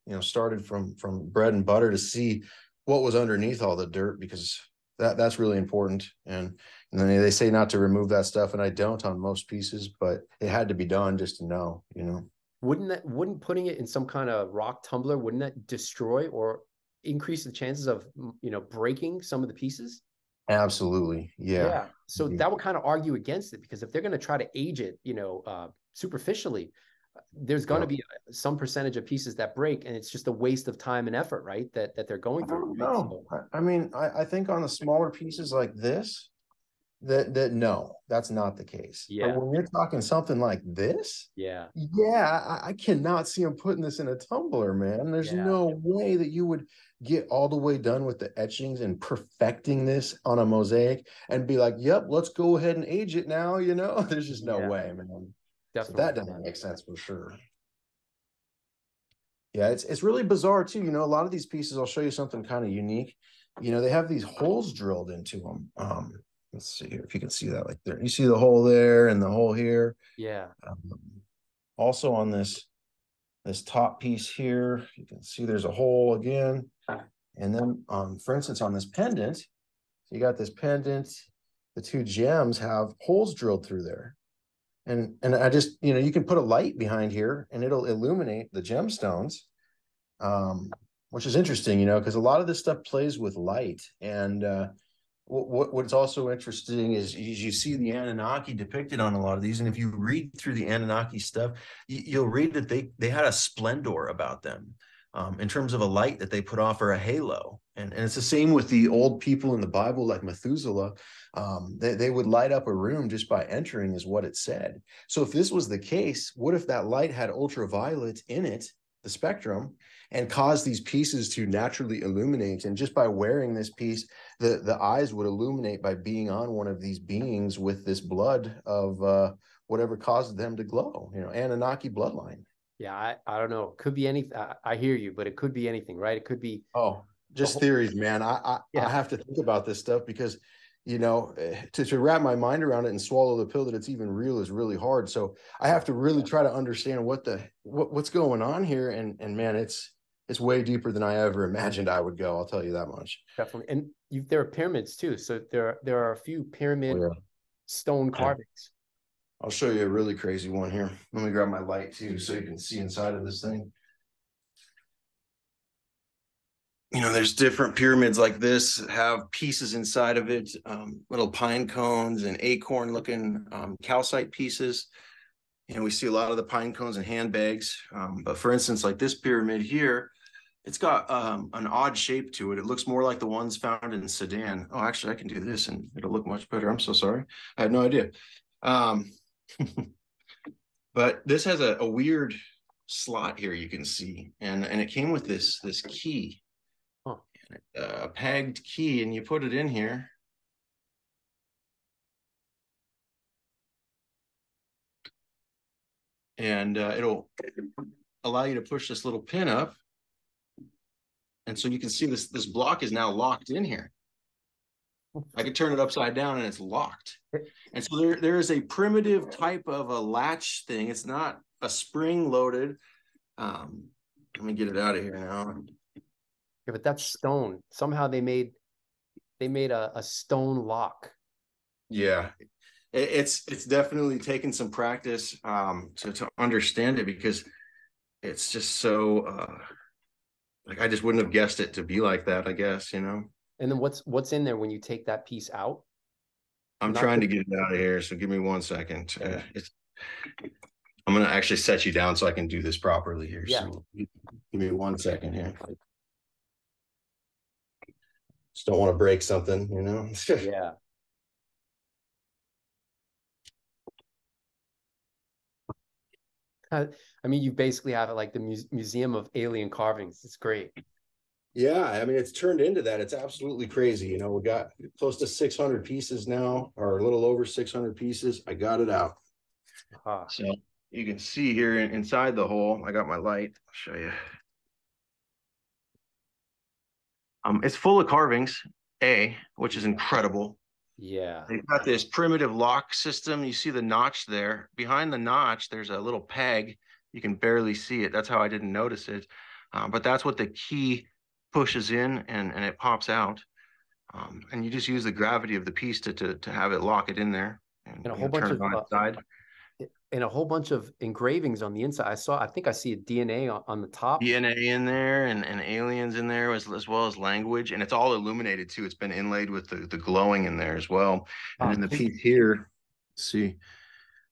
you know, started from bread and butter to see what was underneath all the dirt, because that's really important. And then they say not to remove that stuff, and I don't on most pieces, but it had to be done just to know, you know. Wouldn't putting it in some kind of rock tumbler, wouldn't that destroy or increase the chances of, you know, breaking some of the pieces? Absolutely. Yeah. Yeah. So that would kind of argue against it, because if they're going to try to age it, you know, superficially, there's going Yeah. to be some percentage of pieces that break, and it's just a waste of time and effort, right? That they're going I through, don't right? know. So I mean, I think on the smaller pieces like this, that no, that's not the case. But yeah, when you're talking something like this, yeah, yeah, I cannot see him putting this in a tumbler, man. There's yeah, no way that you would get all the way done with the etchings and perfecting this on a mosaic and be like, yep, let's go ahead and age it now, you know? There's just no yeah, way, man. So definitely. that doesn't make sense for sure. Yeah, it's really bizarre too. You know, a lot of these pieces, I'll show you something kind of unique. You know, they have these holes drilled into them. Let's see here if you can see that, like there. You see the hole there and the hole here. Yeah. Also on this top piece here, you can see there's a hole again. And then for instance, on this pendant, you got this pendant, the two gems have holes drilled through there. And I just, you know, you can put a light behind here and it'll illuminate the gemstones, which is interesting, you know, because a lot of this stuff plays with light. And what's also interesting is you see the Anunnaki depicted on a lot of these. And if you read through the Anunnaki stuff, you'll read that they had a splendor about them. In terms of a light that they put off, or a halo. And it's the same with the old people in the Bible, like Methuselah. They would light up a room just by entering, is what it said. So if this was the case, what if that light had ultraviolet in it, the spectrum, and caused these pieces to naturally illuminate? And just by wearing this piece, the eyes would illuminate by being on one of these beings with this blood of whatever caused them to glow, you know, Anunnaki bloodline. Yeah, I don't know. Could be anything. I hear you, but it could be anything, right? It could be Just theories, man. I have to think about this stuff because, you know, to wrap my mind around it and swallow the pill that it's even real is really hard. So I have to really try to understand what's going on here. And man, it's way deeper than I ever imagined I would go. I'll tell you that much. Definitely. And there are pyramids too. So there are a few pyramid stone carvings. I'll show you a really crazy one here. Let me grab my light too, so you can see inside of this thing. You know, there's different pyramids like this, have pieces inside of it, little pine cones and acorn looking calcite pieces. You know, we see a lot of the pine cones and handbags. But for instance, like this pyramid here, it's got an odd shape to it. It looks more like the ones found in Sudan. Oh, actually, I can do this and it'll look much better. I'm so sorry. I had no idea. But this has a weird slot here, you can see. And it came with this key. A pegged key, and you put it in here, and it'll allow you to push this little pin up, and so you can see this block is now locked in here. I could turn it upside down and it's locked. And so there is a primitive type of a latch thing. It's not a spring loaded. Let me get it out of here now. Yeah, but that's stone. Somehow they made a stone lock. Yeah, it's definitely taken some practice to understand it, because it's just so like I just wouldn't have guessed it to be like that, I guess, you know. And then what's in there when you take that piece out? I'm trying to get it out of here, so give me 1 second. I'm gonna actually set you down so I can do this properly here. Yeah. So give me 1 second here. Just don't want to break something, you know. Yeah. I mean, you basically have it like the Museum of Alien Carvings. It's great. Yeah, I mean, it's turned into that. It's absolutely crazy. You know, we got close to 600 pieces now, or a little over 600 pieces. I got it out. So you can see here inside the hole, I got my light. I'll show you. It's full of carvings, which is incredible. Yeah. They've got this primitive lock system. You see the notch there. Behind the notch, there's a little peg. You can barely see it. That's how I didn't notice it. But that's what the key pushes in, and it pops out. And you just use the gravity of the piece to have it lock it in there, and a whole bunch turn it on its side. And a whole bunch of engravings on the inside. I think I see a DNA on the top. DNA in there, and aliens in there, as well as language. And it's all illuminated too. It's been inlaid with the glowing in there as well. And in the piece here, see,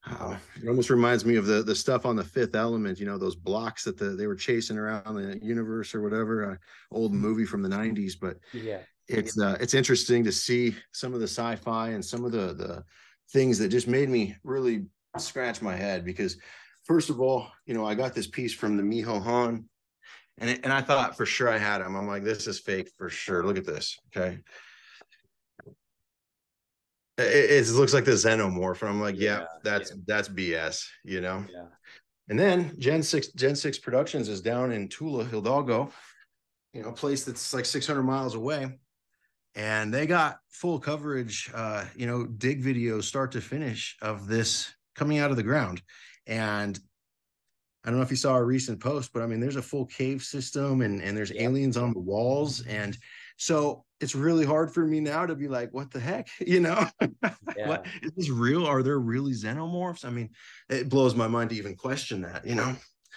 it almost reminds me of the stuff on The Fifth Element, you know, those blocks that they were chasing around the universe or whatever, old movie from the 90s. But yeah, it's interesting to see some of the sci-fi and some of the things that just made me really scratch my head, because first of all, you know, I got this piece from the Miho Han, and I thought for sure I had him. I'm like, this is fake for sure. Look at this. Okay. It looks like the Xenomorph. And I'm like, yeah, that's BS, you know? Yeah. And then Gen 6 Productions is down in Tula, Hidalgo, a place that's like 600 miles away. And they got full coverage, dig videos start to finish of this coming out of the ground. And I don't know if you saw a recent post, but I mean, there's a full cave system and there's aliens on the walls. And so it's really hard for me now to be like, what the heck? What is this real? Are there really xenomorphs? I mean, it blows my mind to even question that,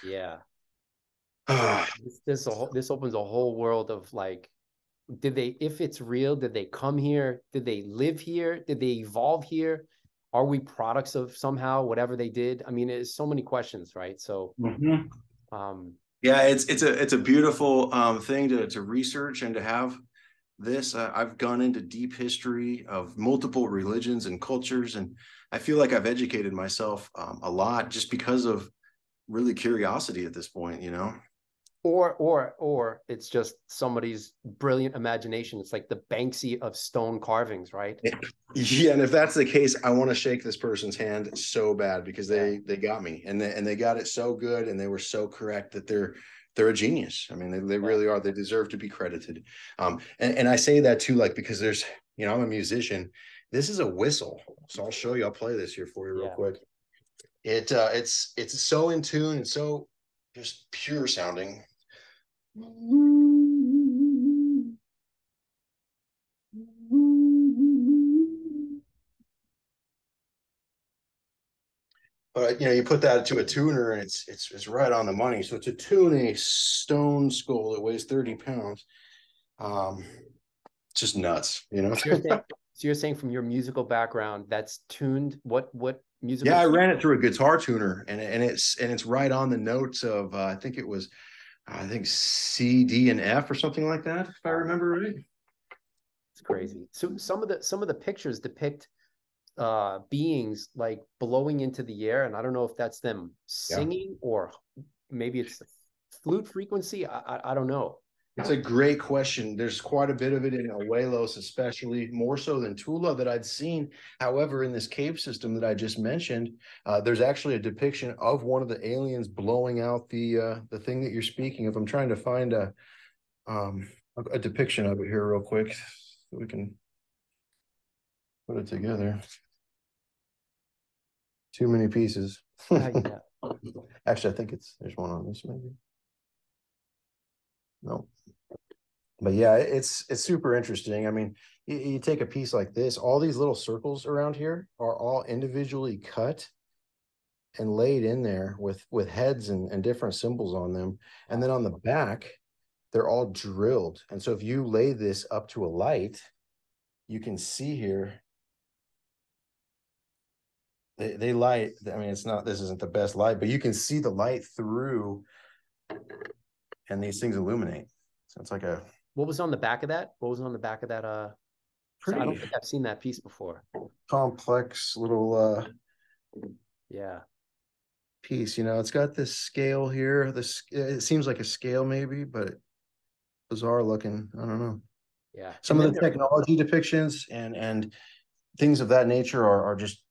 Yeah. This opens a whole world of like, if it's real, did they come here? Did they live here? Did they evolve here? Are we products of somehow whatever they did? I mean, it's so many questions, right? So, yeah, it's a beautiful thing to research and to have this. I've gone into deep history of multiple religions and cultures, and I feel like I've educated myself a lot just because of really curiosity at this point, Or it's just somebody's brilliant imagination. It's like the Banksy of stone carvings, right? Yeah, and if that's the case, I want to shake this person's hand so bad because they got me, and they got it so good, and they were so correct that they're a genius. I mean, they really are. They deserve to be credited. And I say that too, like, because there's, I'm a musician. This is a whistle, so I'll show you. I'll play this here for you real quick. It's so in tune and so just pure sounding. But you put that to a tuner and it's right on the money. So to tune a stone skull that weighs 30 pounds, just nuts, So you're saying from your musical background, that's tuned what musical? Yeah, I ran it through a guitar tuner, and it's right on the notes of I think C, D, and F or something like that, if I remember right. It's crazy. So some of the pictures depict beings like blowing into the air, and I don't know if that's them singing or maybe it's the flute frequency. I don't know. It's a great question. There's quite a bit of it in Abuelos, especially more so than Tula that I'd seen. However, in this cave system that I just mentioned, there's actually a depiction of one of the aliens blowing out the thing that you're speaking of. I'm trying to find a depiction of it here real quick so we can put it together. Too many pieces. Actually, I think there's one on this maybe. No. But yeah, it's super interesting. I mean, you take a piece like this, all these little circles around here are all individually cut and laid in there with heads and different symbols on them. And then on the back, they're all drilled. And so if you lay this up to a light, you can see here, they light. I mean, this isn't the best light, but you can see the light through and these things illuminate. So it's like what was on the back of that? What was on the back of that? I don't think I've seen that piece before. Complex little piece. It's got this scale here. It seems like a scale maybe, but bizarre looking. I don't know. Yeah. Some of the technology depictions and things of that nature are just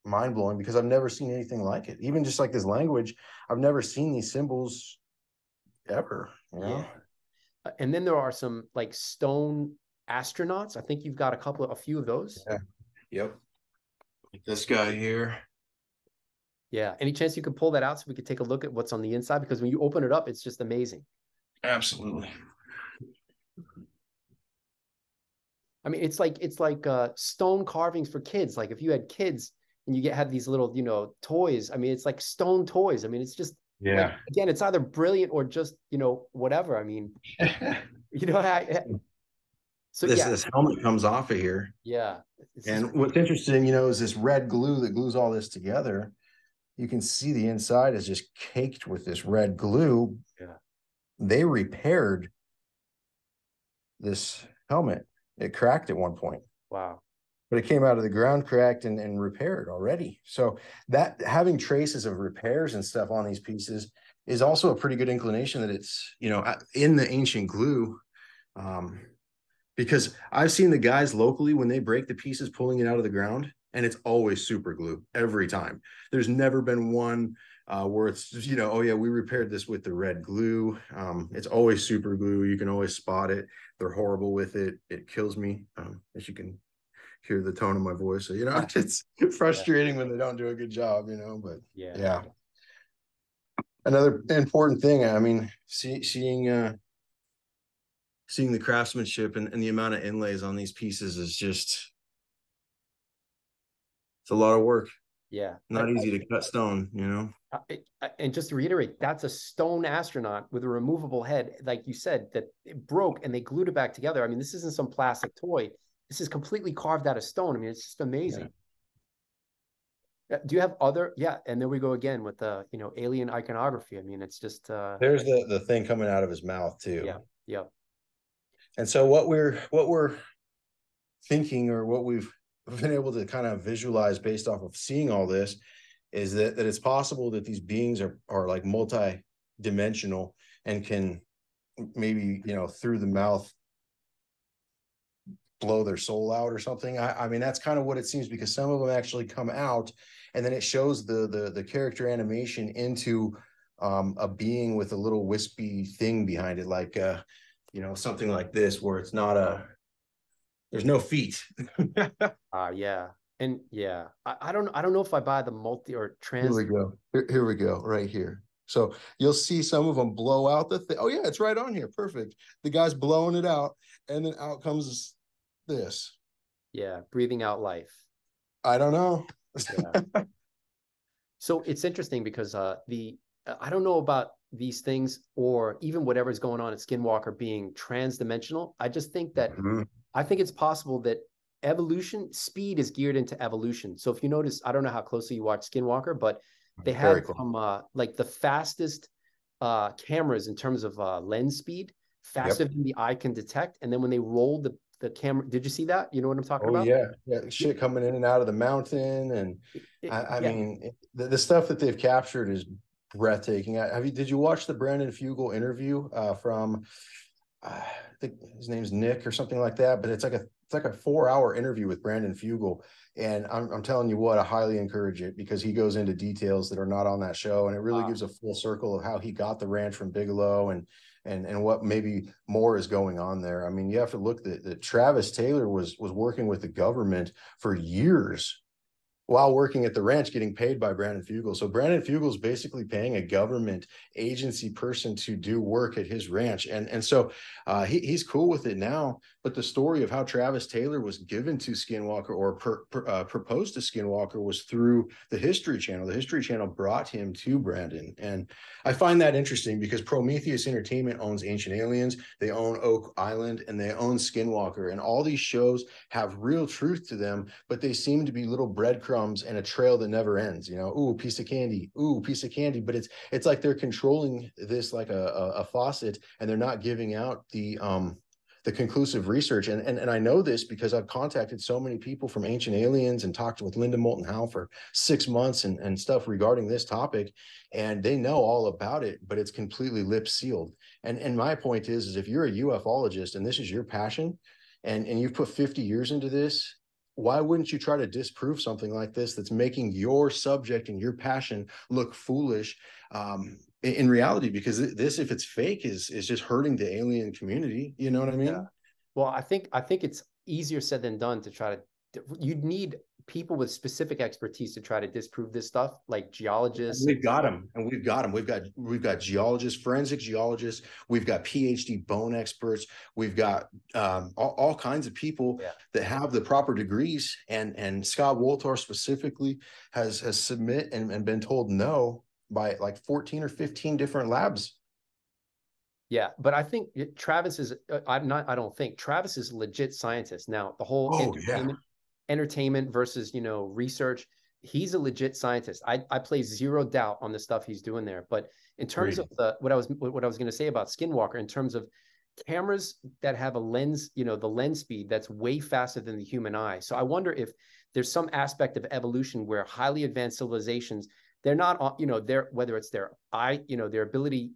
mind blowing because I've never seen anything like it. Even just like this language, I've never seen these symbols ever. Yeah. And then there are some like stone astronauts. I think you've got a few of those. Yeah. Yep. Like this guy here. Yeah. Any chance you could pull that out so we could take a look at what's on the inside? Because when you open it up, it's just amazing. Absolutely. I mean, it's like stone carvings for kids. Like if you had kids and you had these little, toys. I mean, it's like stone toys. I mean, it's just like, again, it's either brilliant or just, whatever. I mean, so this helmet comes off of here. Yeah. And what's interesting, is this red glue that glues all this together. You can see the inside is just caked with this red glue. Yeah. They repaired this helmet. It cracked at one point. Wow. But it came out of the ground cracked and repaired already. So that having traces of repairs and stuff on these pieces is also a pretty good inclination that it's, in the ancient glue. Because I've seen the guys locally when they break the pieces, pulling it out of the ground, and it's always super glue every time. There's never been one where it's just, oh yeah, we repaired this with the red glue. It's always super glue. You can always spot it. They're horrible with it. It kills me, as you can hear the tone of my voice. So, it's frustrating when they don't do a good job, but yeah. Another important thing, I mean, seeing the craftsmanship and the amount of inlays on these pieces is just, it's a lot of work. Yeah. Not easy to cut stone, And just to reiterate, that's a stone astronaut with a removable head, like you said, that it broke and they glued it back together. I mean, this isn't some plastic toy. This is completely carved out of stone. I mean, it's just amazing. Yeah. Do you have other? Yeah, and there we go again with the alien iconography. I mean, it's just there's the thing coming out of his mouth too. Yeah. And so what we're thinking, or what we've been able to kind of visualize based off of seeing all this, is that it's possible that these beings are like multi-dimensional and can maybe through the mouth blow their soul out or something. I mean, that's kind of what it seems, because some of them actually come out and then it shows the character animation into a being with a little wispy thing behind it, like something like this, where it's not there's no feet. Yeah. And yeah, I don't know if I buy the multi or trans. Here we go. Here we go, right here. So you'll see some of them blow out the thing. Oh yeah, it's right on here. Perfect. The guy's blowing it out, and then out comes this. Yeah, breathing out life. I don't know. Yeah. So it's interesting because I don't know about these things, or even whatever's going on at Skinwalker being trans-dimensional. I just think that I think it's possible that evolution speed is geared into evolution. So if you notice, I don't know how closely you watch Skinwalker, but they have some like the fastest cameras in terms of lens speed, faster than the eye can detect. And then when they roll the camera, did you see that? You know what I'm talking about? Yeah, shit coming in and out of the mountain, and I mean, the stuff that they've captured is breathtaking. Did you watch the Brandon Fugel interview from I think his name's Nick or something like that, but it's like a 4-hour interview with Brandon Fugel, and I'm telling you what, I highly encourage it, because he goes into details that are not on that show, and it really gives a full circle of how he got the ranch from Bigelow and what maybe more is going on there. I mean, you have to look that Travis Taylor was working with the government for years while working at the ranch, getting paid by Brandon Fugel. So Brandon Fugel's basically paying a government agency person to do work at his ranch. And so he's cool with it now. But the story of how Travis Taylor was given to Skinwalker, or proposed to Skinwalker, was through the History Channel. The History Channel brought him to Brandon. And I find that interesting, because Prometheus Entertainment owns Ancient Aliens, they own Oak Island, and they own Skinwalker. And all these shows have real truth to them, but they seem to be little breadcrumbs and a trail that never ends. Ooh, piece of candy, ooh, piece of candy. But it's like they're controlling this like a faucet, and they're not giving out the conclusive research. And I know this because I've contacted so many people from Ancient Aliens and talked with Linda Moulton Howe for 6 months and stuff regarding this topic, and they know all about it, but it's completely lip sealed. And my point is if you're a ufologist and this is your passion, and you've put 50 years into this, why wouldn't you try to disprove something like this that's making your subject and your passion look foolish in reality? Because this, if it's fake, is just hurting the alien community. You know what I mean? Yeah. Well, I think it's easier said than done to try to. You'd need people with specific expertise to try to disprove this stuff, like geologists. And we've got them. We've got geologists, forensic geologists. We've got PhD bone experts. We've got all kinds of people that have the proper degrees. And Scott Woltor specifically has submit and been told no by like 14 or 15 different labs. Yeah, but I think Travis is. I don't think Travis is a legit scientist. Now the whole entertainment versus research. He's a legit scientist. I place zero doubt on the stuff he's doing there. But in terms of what I was going to say about Skinwalker, in terms of cameras that have a lens, the lens speed that's way faster than the human eye. So I wonder if there's some aspect of evolution where highly advanced civilizations, they're not, whether it's their eye, their ability.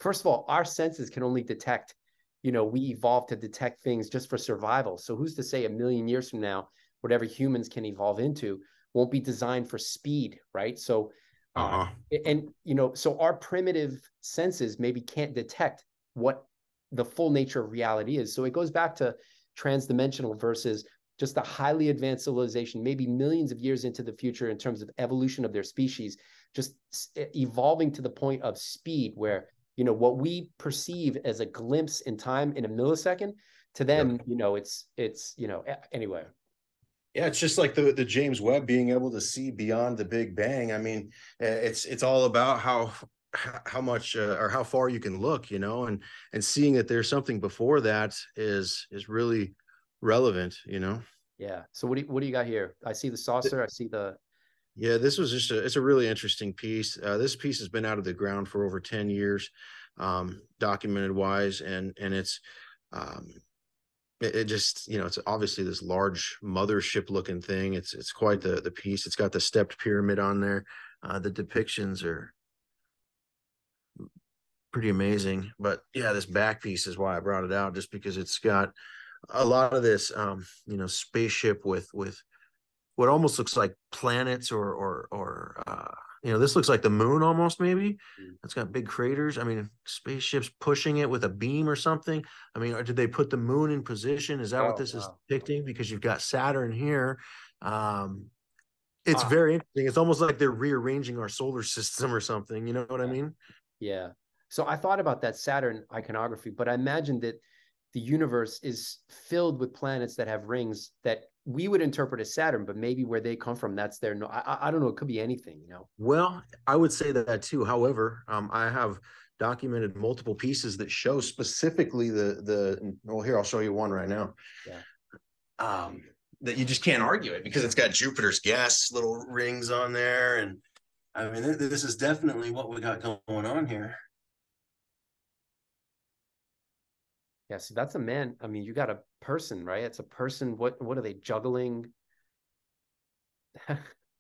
First of all, our senses can only detect, we evolved to detect things just for survival. So who's to say a million years from now, whatever humans can evolve into won't be designed for speed, right? So Uh-huh. And, so our primitive senses maybe can't detect what the full nature of reality is. So it goes back to transdimensional versus just a highly advanced civilization, maybe millions of years into the future in terms of evolution of their species, just evolving to the point of speed where, what we perceive as a glimpse in time in a millisecond, to them, Yep. anyway. Yeah, it's just like the James Webb being able to see beyond the Big Bang. I mean, it's all about how much or how far you can look, and seeing that there's something before that is really relevant. Yeah. So what do you got here? I see the saucer. I see the. Yeah, this was it's a really interesting piece. This piece has been out of the ground for over 10 years, documented wise, and it's um, it just, it's obviously this large mothership looking thing. It's quite the piece. It's got the stepped pyramid on there. The depictions are pretty amazing. But yeah, this back piece is why I brought it out, just because it's got a lot of this spaceship with what almost looks like planets or this looks like the moon almost, maybe. It's got big craters. I mean, spaceships pushing it with a beam or something. I mean, or did they put the moon in position? Is that what Oh, this is wow. depicting? Because you've got Saturn here. It's Ah, very interesting. It's almost like they're rearranging our solar system or something. You know what I yeah. mean? Yeah. So I thought about that Saturn iconography, but I imagined that the universe is filled with planets that have rings that we would interpret as Saturn, but maybe where they come from, that's their no. I don't know. It could be anything. Well, I would say that too. However, I have documented multiple pieces that show specifically well, here, I'll show you one right now. Yeah. um, that you just can't argue it, because it's got Jupiter's gas little rings on there. And I mean, this is definitely what we got going on here. Yeah. So that's a man. I mean, you got a person, right? It's a person. What are they juggling?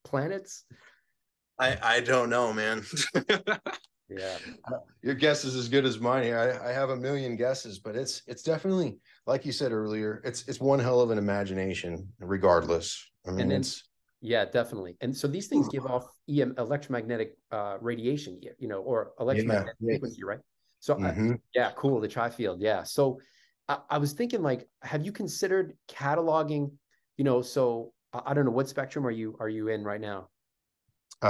Planets? I don't know, man. Yeah. Your guess is as good as mine here. I have a million guesses, but it's definitely, like you said earlier, it's one hell of an imagination, regardless. I And mean, then, it's yeah, definitely. And so these things give off electromagnetic radiation, or yeah, electromagnetic yeah. frequency, right? So, Mm-hmm. yeah, cool. The tri-field. Yeah. So I was thinking, like, have you considered cataloging, so I don't know, what spectrum are you in right now?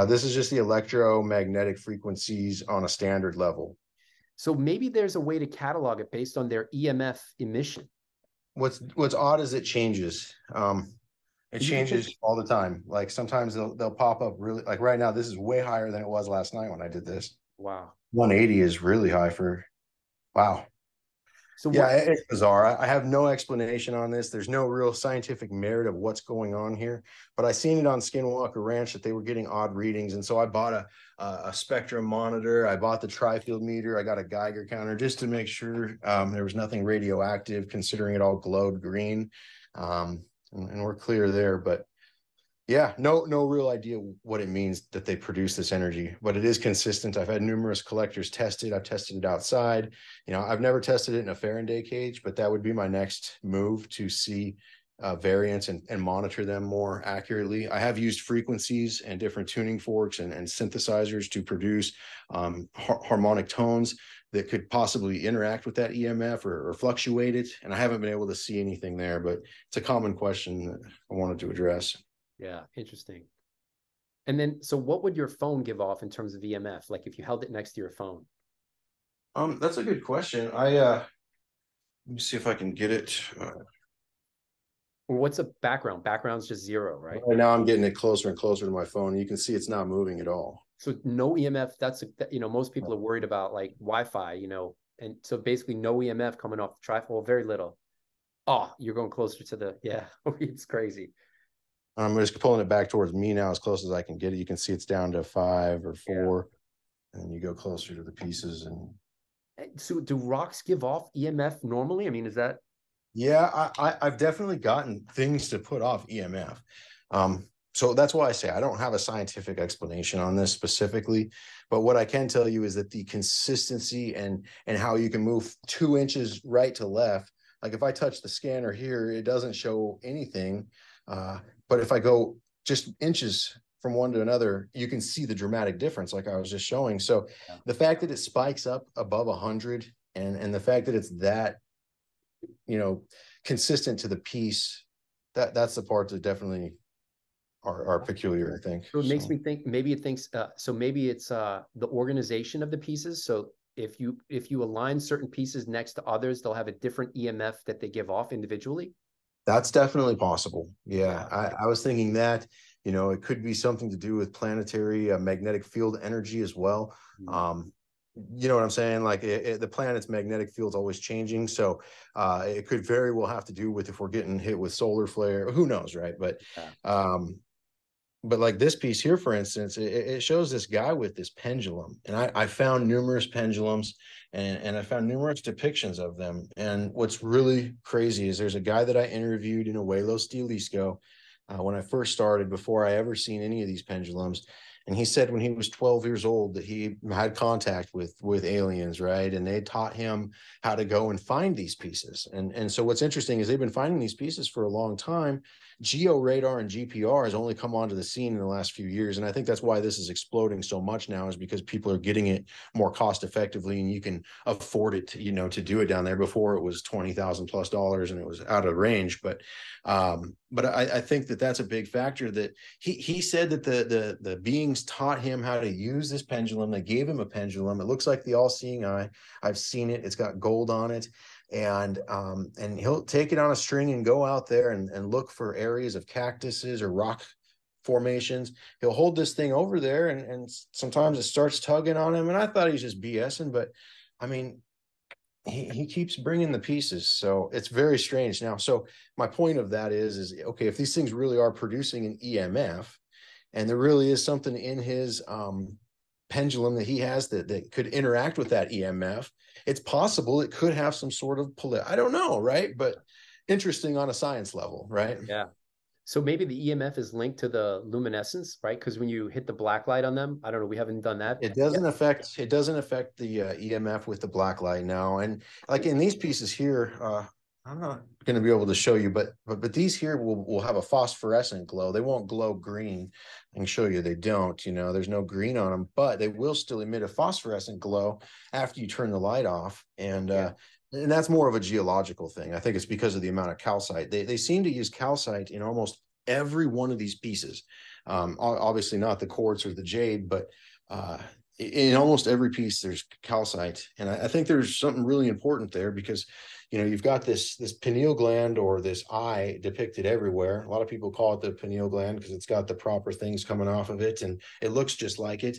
This is just the electromagnetic frequencies on a standard level. So maybe there's a way to catalog it based on their EMF emission. What's odd is it changes. It You can take, changes all the time. Like sometimes they'll pop up really, like right now, this is way higher than it was last night when I did this. wow. 180 is really high for, wow. So Yeah, what, it's bizarre. I have no explanation on this. There's no real scientific merit of what's going on here. But I seen it on Skinwalker Ranch that they were getting odd readings, and so I bought a spectrum monitor. I bought the tri-field meter. I got a Geiger counter just to make sure there was nothing radioactive, considering it all glowed green. And we're clear there. But yeah, no real idea what it means that they produce this energy, but it is consistent. I've had numerous collectors test it. I've tested it outside. I've never tested it in a Faraday cage, but that would be my next move, to see variants and monitor them more accurately. I have used frequencies and different tuning forks and synthesizers to produce harmonic tones that could possibly interact with that EMF or fluctuate it. And I haven't been able to see anything there, but it's a common question that I wanted to address. yeah, interesting. And then, so what would your phone give off in terms of EMF? Like if you held it next to your phone? That's a good question. Let me see if I can get it. Or what's a background? Background's just zero, right? Right now, I'm getting it closer and closer to my phone. You can see it's not moving at all. So no EMF. Most people are worried about like Wi-Fi, and so basically no EMF coming off the tripod, very little. Oh, you're going closer to yeah, it's crazy. I'm just pulling it back towards me now, as close as I can get it. You can see it's down to 5 or Yeah. 4, and then you go closer to the pieces. And So do rocks give off EMF normally? I mean, is that? yeah, I've definitely gotten things to put off EMF. So that's why I say I don't have a scientific explanation on this specifically, but what I can tell you is that the consistency and how you can move 2 inches right to left. Like if I touch the scanner here, it doesn't show anything. But if I go just inches from one to another, you can see the dramatic difference, like I was just showing. So Yeah. the fact that it spikes up above 100, and the fact that it's that, you know, consistent to the piece, that's the part that definitely are peculiar, I think. So it makes me think maybe it thinks so maybe it's the organization of the pieces. So if you align certain pieces next to others, they'll have a different EMF that they give off individually. That's definitely possible. Yeah, Yeah. I was thinking that, you know, it could be something to do with planetary magnetic field energy as well. Mm. You know what I'm saying? Like the planet's magnetic field's always changing, so it could very well have to do with if we're getting hit with solar flare. Who knows, right? Yeah. But like this piece here, for instance, it shows this guy with this pendulum, and I found numerous pendulums, and I found numerous depictions of them. And what's really crazy is there's a guy that I interviewed in Abuelo Stilisco when I first started, before I ever seen any of these pendulums. And he said when he was 12 years old that he had contact with aliens, right? And they taught him how to go and find these pieces. And so what's interesting is they've been finding these pieces for a long time. Geo radar and GPR has only come onto the scene in the last few years. And I think that's why this is exploding so much now, is because people are getting it more cost effectively, and you can afford it to, you know, to do it down there. Before it was $20,000+ and it was out of range. But I think that that's a big factor, that he said that the beings taught him how to use this pendulum. They gave him a pendulum. It looks like the all-seeing eye. I've seen it. It's got gold on it. And he'll take it on a string and go out there and look for areas of cactuses or rock formations. He'll hold this thing over there, and sometimes it starts tugging on him. And I thought he's just BSing, but I mean, he keeps bringing the pieces, so it's very strange. Now, so my point of that is okay, if these things really are producing an EMF, and there really is something in his pendulum that he has that could interact with that EMF, it's possible it could have some sort of I don't know, right? But interesting on a science level, right? Yeah. So maybe the EMF is linked to the luminescence, right? Because when you hit the black light on them, I don't know, we haven't done that. It doesn't affect the EMF with the black light now. And like in these pieces here, I'm not going to be able to show you, but these here will have a phosphorescent glow. They won't glow green. I can show you they don't. You know, there's no green on them, but they will still emit a phosphorescent glow after you turn the light off. And that's more of a geological thing. I think it's because of the amount of calcite. They seem to use calcite in almost every one of these pieces. Obviously not the quartz or the jade, but in almost every piece there's calcite. And I think there's something really important there, because you know, you've got this pineal gland, or this eye, depicted everywhere. A lot of people call it the pineal gland because it's got the proper things coming off of it, and it looks just like it.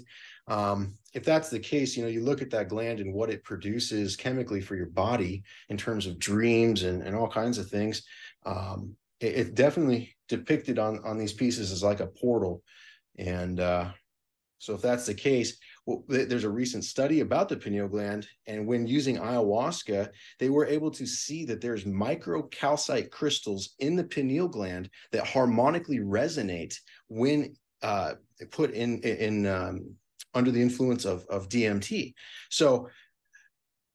If that's the case, you know, you look at that gland and what it produces chemically for your body in terms of dreams and all kinds of things. It's definitely depicted on these pieces as like a portal. And so if that's the case, well, there's a recent study about the pineal gland, and when using ayahuasca, they were able to see that there's microcalcite crystals in the pineal gland that harmonically resonate when put in under the influence of DMT. So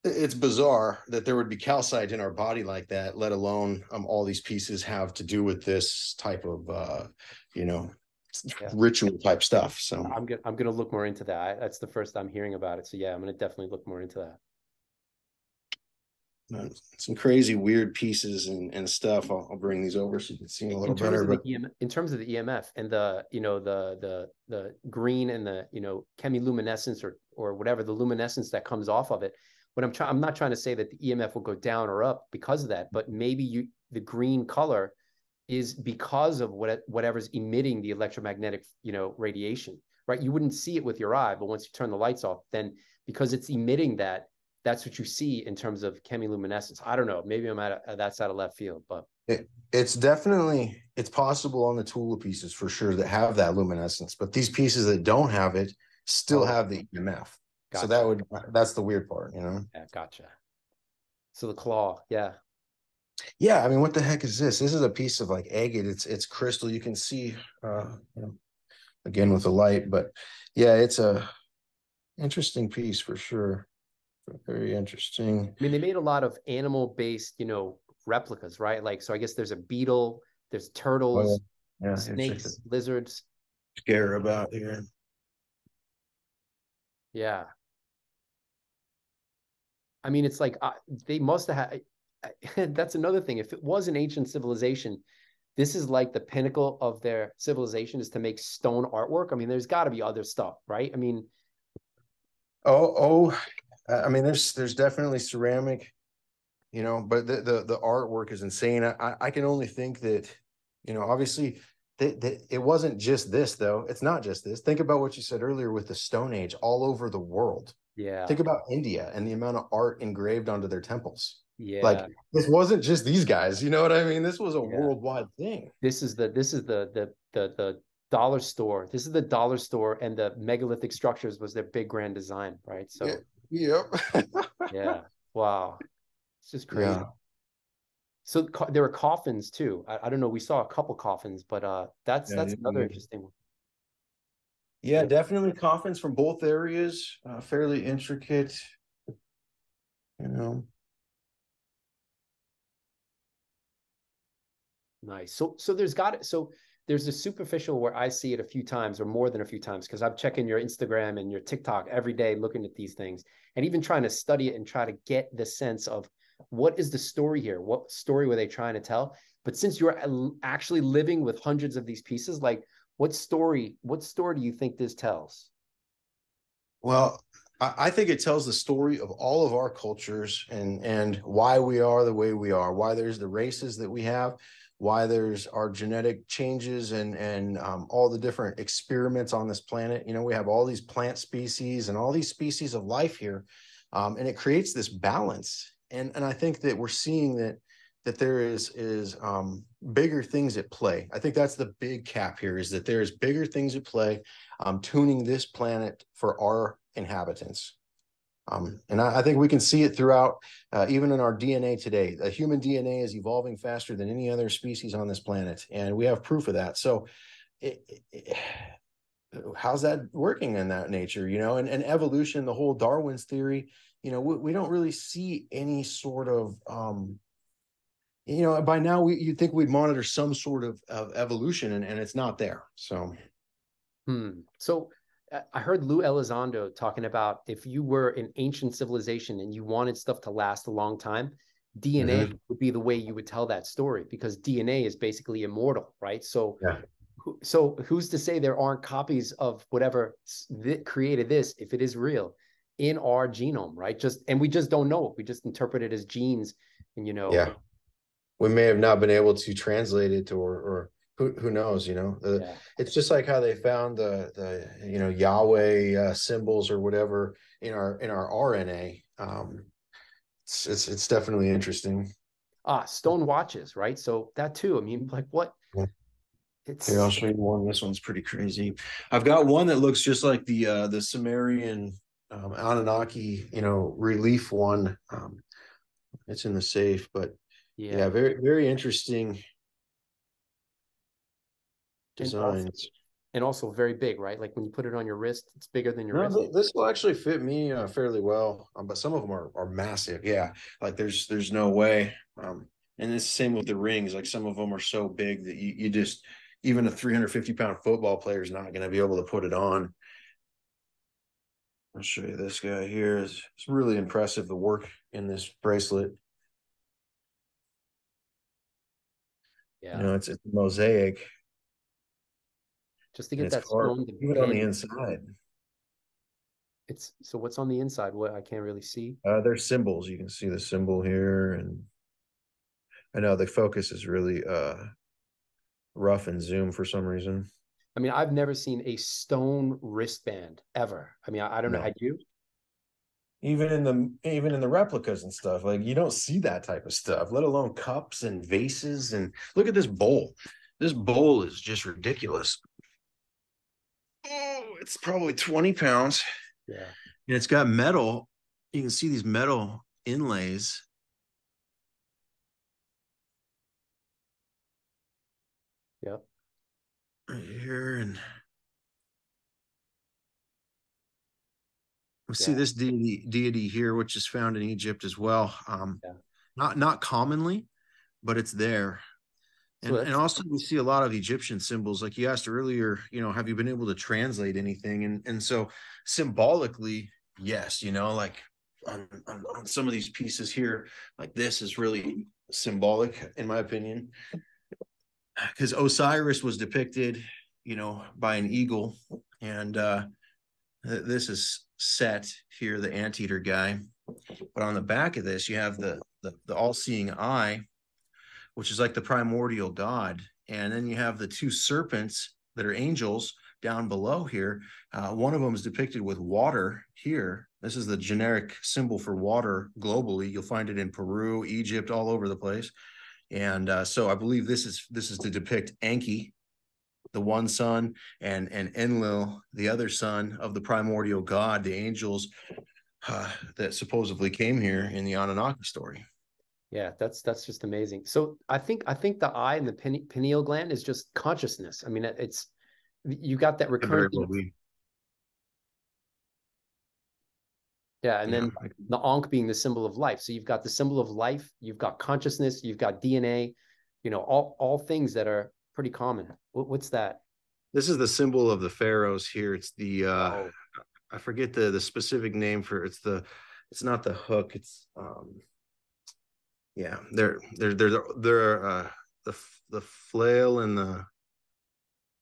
it's bizarre that there would be calcite in our body like that, let alone all these pieces have to do with this type of you know, Yeah. ritual type stuff. So I'm gonna look more into that. That's the first I'm hearing about it. So yeah, I'm gonna definitely look more into that. some crazy weird pieces and stuff. I'll bring these over so you can see a little better. But In terms of the EMF and the, you know, the green and the, you know, chemiluminescence or whatever, the luminescence that comes off of it. I'm not trying to say that the EMF will go down or up because of that, but maybe the green color is because of whatever's emitting the electromagnetic, you know, radiation, right? You wouldn't see it with your eye, but once you turn the lights off, then because it's emitting that, that's what you see in terms of chemiluminescence. I don't know. Maybe that's out of left field, but it's definitely, it's possible on the Tula pieces for sure that have that luminescence, but these pieces that don't have it still have the EMF. Gotcha. So that's the weird part, you know? Yeah, gotcha. So the claw, yeah. Yeah, I mean, what the heck is this? This is a piece of like agate. It's crystal. You can see you know, again with the light, but yeah, it's a interesting piece for sure. Very interesting. I mean, they made a lot of animal-based, you know, replicas, right? Like, so I guess there's a beetle, there's turtles, snakes, lizards. Scare about here. Yeah. I mean, it's like they must have had, that's another thing. If it was an ancient civilization, this is like the pinnacle of their civilization is to make stone artwork. I mean, there's got to be other stuff, right? I mean, I mean, there's definitely ceramic, you know, but the artwork is insane. I can only think that, you know, obviously that it wasn't just this though. It's not just this. Think about what you said earlier with the Stone Age all over the world. yeah, Think about India and the amount of art engraved onto their temples. Like yeah, this wasn't just these guys, you know what I mean? This was a yeah. worldwide thing. This is the dollar store. This is the dollar store, and the megalithic structures was their big grand design, right? Yeah. So Yep. yeah, wow, it's just crazy. Yeah. So there were coffins too. I don't know. We saw a couple coffins, but Yeah. that's another interesting one. Yeah, Yeah, definitely coffins from both areas, fairly intricate, you know. nice. So there's a superficial where I see it a few times or more than a few times because I'm checking your Instagram and your TikTok every day looking at these things and even trying to study it and try to get the sense of what is the story here? What story were they trying to tell? But since you're actually living with hundreds of these pieces, like what story do you think this tells? Well, I think it tells the story of all of our cultures and why we are the way we are, why there's the races that we have, why there's our genetic changes and all the different experiments on this planet. You know, we have all these plant species and all these species of life here, and it creates this balance. And I think that we're seeing that there is bigger things at play. I think that's the big cap here is that there's bigger things at play, tuning this planet for our inhabitants. And I think we can see it throughout, even in our DNA today. The human DNA is evolving faster than any other species on this planet, and we have proof of that. So, how's that working in that nature? You know, and evolution, the whole Darwin's theory. You know, we don't really see any sort of you know, by now you'd think we'd monitor some sort of evolution, and it's not there. So, So I heard Lou Elizondo talking about if you were an ancient civilization and you wanted stuff to last a long time, DNA mhm. would be the way you would tell that story because DNA is basically immortal, right? So, Yeah, so who's to say there aren't copies of whatever that created this, if it is real, in our genome, right? And we just don't know it. We just interpret it as genes, and yeah. We may have not been able to translate it, or who knows? You know, yeah, it's just like how they found the you know Yahweh symbols or whatever in our RNA. It's definitely interesting. stone watches, right? So that too. I mean, like what? Here, I'll It's show you one. This one's pretty crazy. I've got one that looks just like the Sumerian Anunnaki, you know, relief one. It's in the safe, but yeah, yeah, very interesting and also designs. and also very big, right? Like when you put it on your wrist, it's bigger than your No, wrist. this will actually fit me fairly well, but some of them are massive. Yeah, like there's no way. And it's the same with the rings. Like some of them are so big that you just even a 350-pound football player is not going to be able to put it on. I'll show you this guy here. It's really impressive the work in this bracelet. You Yeah, know, it's a mosaic, just to and get it's that carved stone to even on the bend. inside. It's so what's on the inside? What I can't really see. There's symbols. You can see the symbol here, and I know the focus is really rough and zoom for some reason. I mean, I've never seen a stone wristband ever. I mean, I don't know. No. Had you? Even in the replicas and stuff, like you don't see that type of stuff, let alone cups and vases. And look at this bowl. This bowl is just ridiculous. Oh, it's probably 20 pounds. Yeah. And it's got metal. You can see these metal inlays Yep. right here. And we see Yeah. this deity here, which is found in Egypt as well. Yeah. Not commonly, but it's there. So And that's, also we see a lot of Egyptian symbols. Like you asked earlier, have you been able to translate anything? And so symbolically, yes, like on some of these pieces here, like this is really symbolic in my opinion. Because Osiris was depicted, by an eagle, and this is Set here, the anteater guy. But on the back of this, you have the all-seeing eye, which is like the primordial god. And then you have the two serpents that are angels down below here. One of them is depicted with water here. This is the generic symbol for water globally. You'll find it in Peru, Egypt, all over the place. And so I believe this is to depict Enki, the one son, and Enlil, the other son of the primordial god, the angels that supposedly came here in the Anunnaki story. yeah, that's just amazing. So I think the eye and the pineal gland is just consciousness. I mean, it's, you got that Very recurrent thing. well be. Yeah, and Yeah. then the Ankh being the symbol of life. So you've got the symbol of life, you've got consciousness, you've got DNA, all things that are pretty common. What's that? This is the symbol of the pharaohs here. It's the Oh, I forget the specific name for it. It's not the hook. It's yeah, they're the flail and the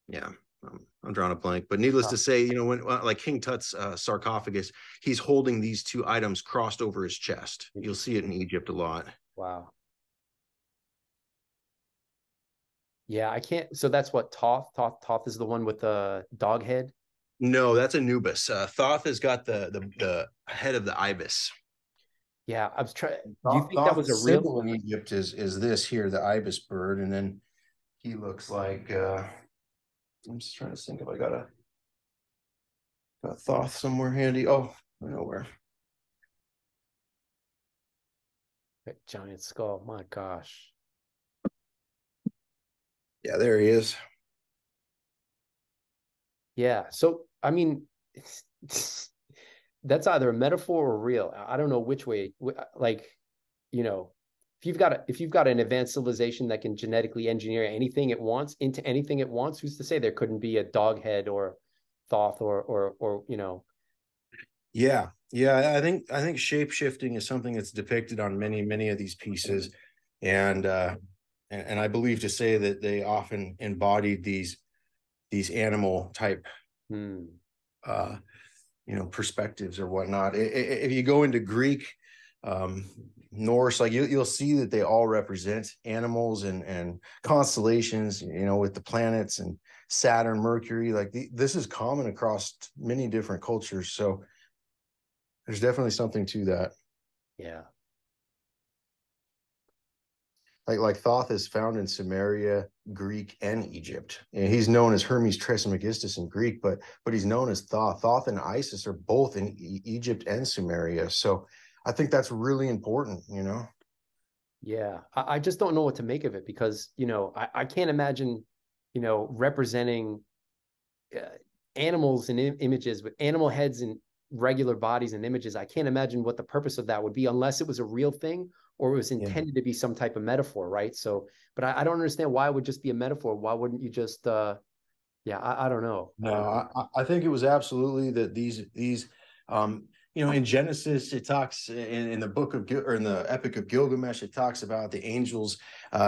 yeah. I'm drawing a blank, but needless to say, when like King Tut's sarcophagus, he's holding these two items crossed over his chest. You'll see it in Egypt a lot. wow. Yeah, I can't. So that's what Thoth is the one with the dog head. No, that's Anubis. Thoth has got the head of the ibis. Yeah, I was trying. Do you think that was a Thoth's real? symbol in Egypt is this here, the ibis bird, and then he looks like I'm just trying to think if I got Thoth somewhere handy. Oh, I know where. That giant skull? My gosh. Yeah, there he is. Yeah. So I mean, that's either a metaphor or real. I don't know which way. Like, you know, if you've got an advanced civilization that can genetically engineer anything it wants into anything it wants, who's to say there couldn't be a dog head or Thoth or. Yeah. I think shape shifting is something that's depicted on many of these pieces, and and I believe to say that they often embodied these animal type Hmm. uh perspectives or whatnot. If you go into Greek, um, Norse, like you'll see that they all represent animals and constellations, with the planets and Saturn, Mercury. Like this is common across many different cultures. So there's definitely something to that. Yeah. Like Thoth is found in Sumeria, Greek, and Egypt. And he's known as Hermes Trismegistus in Greek, but he's known as Thoth. Thoth and Isis are both in Egypt and Sumeria. So I think that's really important. Yeah, I just don't know what to make of it because, I can't imagine, representing uh, animals and images with animal heads and regular bodies and images. I can't imagine what the purpose of that would be unless it was a real thing or it was Yeah. intended to be some type of metaphor, right? So, but I don't understand why it would just be a metaphor. Why wouldn't you just, yeah, I don't know. No, I think it was absolutely that in Genesis, it talks in the book of or in the Epic of Gilgamesh, it talks about the angels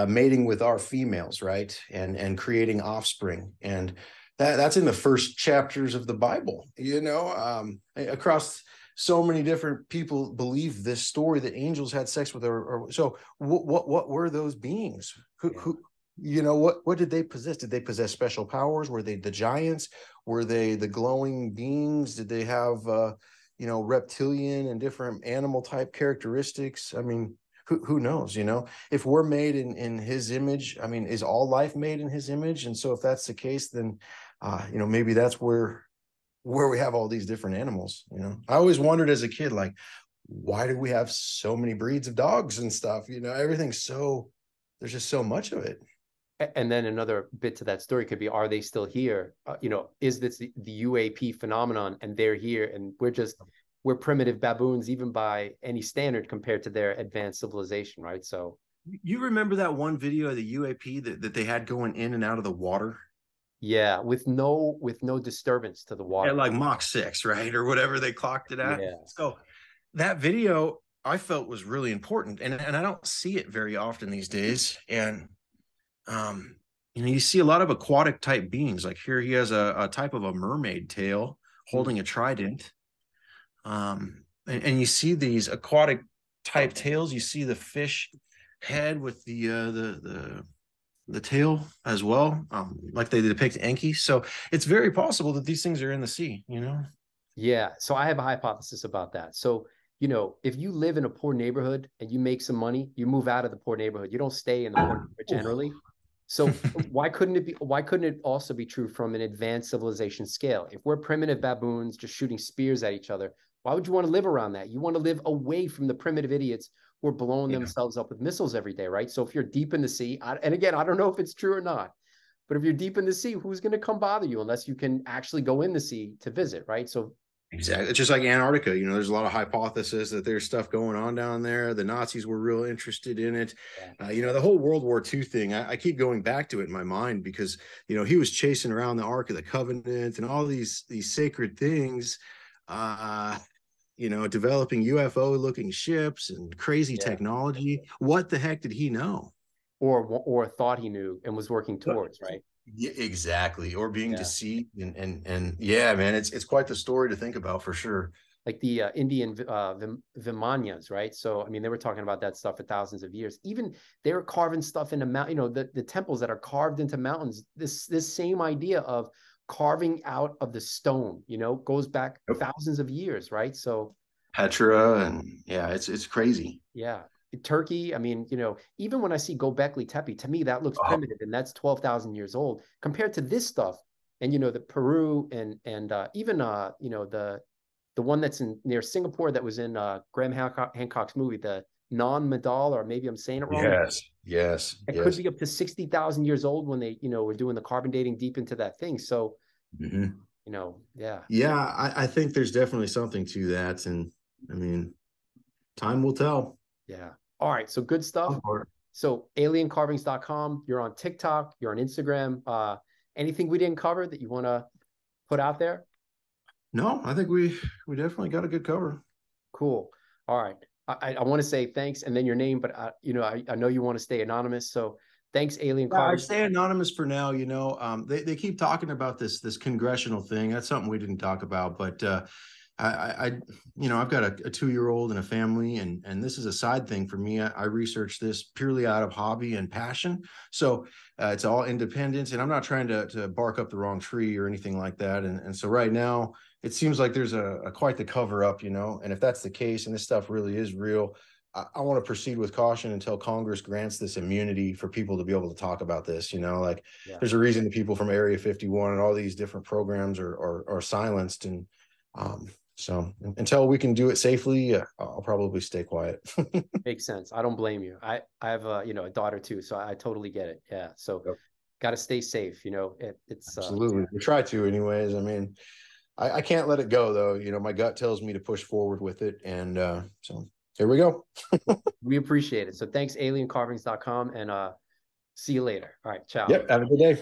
mating with our females, right, and creating offspring, and that's in the first chapters of the Bible. Across so many different people believe this story that angels had sex with or so. What were those beings? Yeah. What did they possess? Did they possess special powers? Were they the giants? Were they the glowing beings? Did they have reptilian and different animal type characteristics? I mean, who knows? If we're made in his image, I mean, is all life made in his image? And so if that's the case, then maybe that's where we have all these different animals. I always wondered as a kid, like, why do we have so many breeds of dogs and stuff? Everything's so, there's just so much of it. And then another bit to that story could be, are they still here? Is this the UAP phenomenon and they're here and we're primitive baboons, even by any standard compared to their advanced civilization, right? So You remember that one video of the UAP that they had going in and out of the water? Yeah, with no disturbance to the At water. like Mach 6, right? Or whatever they clocked it at. Yeah. So that video I felt was really important. And I don't see it very often these days. And you see a lot of aquatic type beings. Like here he has a type of a mermaid tail holding a trident. And you see these aquatic type tails. You see the fish head with the tail as well, like they depict Enki. So it's very possible that these things are in the sea, you know? Yeah. So I have a hypothesis about that. So, if you live in a poor neighborhood and you make some money, you move out of the poor neighborhood. You don't stay in the poor neighborhood generally. So why couldn't it also be true from an advanced civilization scale? If we're primitive baboons just shooting spears at each other, why would you want to live around that? You want to live away from the primitive idiots who are blowing themselves up with missiles every day, right? So if you're deep in the sea, and again, I don't know if it's true or not, but if you're deep in the sea, who's going to come bother you unless you can actually go in the sea to visit, right? So Exactly. It's just like Antarctica. There's a lot of hypothesis that there's stuff going on down there. The Nazis were real interested in it. The whole World War II thing, I keep going back to it in my mind because, he was chasing around the Ark of the Covenant and all these sacred things, developing UFO looking ships and crazy technology. What the heck did he know? or thought he knew and was working towards, right? Yeah, exactly. Or being deceived and yeah, man, it's quite the story to think about for sure. Like the Indian Vimanyas, right? So, I mean, they were talking about that stuff for thousands of years. Even they were carving stuff into mountain, the temples that are carved into mountains. This same idea of carving out of the stone, goes back thousands of years, right? So Petra and yeah, it's crazy. yeah. Turkey, I mean, even when I see Gobekli Tepe, to me that looks primitive, and that's 12,000 years old compared to this stuff. And the Peru and even the one that's near Singapore that was in Graham Hancock's movie, the Non-Madal, or maybe I'm saying it wrong. Yes. It could be up to 60,000 years old when they, were doing the carbon dating deep into that thing. So, yeah. Yeah, I think there's definitely something to that. And I mean, time will tell. Yeah. All right. So good stuff. So aliencarvings.com, you're on TikTok, you're on Instagram. Anything we didn't cover that you want to put out there? No, I think we definitely got a good cover. Cool. All right. I want to say thanks and then your name, but I know you want to stay anonymous. So thanks, Alien Carvings. I stay anonymous for now. They keep talking about this congressional thing. That's something we didn't talk about, but I've got a 2-year-old and a family, and this is a side thing for me. I research this purely out of hobby and passion. So it's all independent, and I'm not trying to bark up the wrong tree or anything like that. And so right now it seems like there's a quite the cover up, and if that's the case, and this stuff really is real, I want to proceed with caution until Congress grants this immunity for people to be able to talk about this. There's a reason the people from Area 51 and all these different programs are silenced. And so until we can do it safely, I'll probably stay quiet. Makes sense. I don't blame you. I have a daughter too, so I totally get it. Yeah. So got to stay safe. It's absolutely. We try to anyways. I mean, I can't let it go though. My gut tells me to push forward with it. And so here we go. We appreciate it. So thanks, aliencarvings.com, and see you later. All right. Ciao. Yep. Have a good day.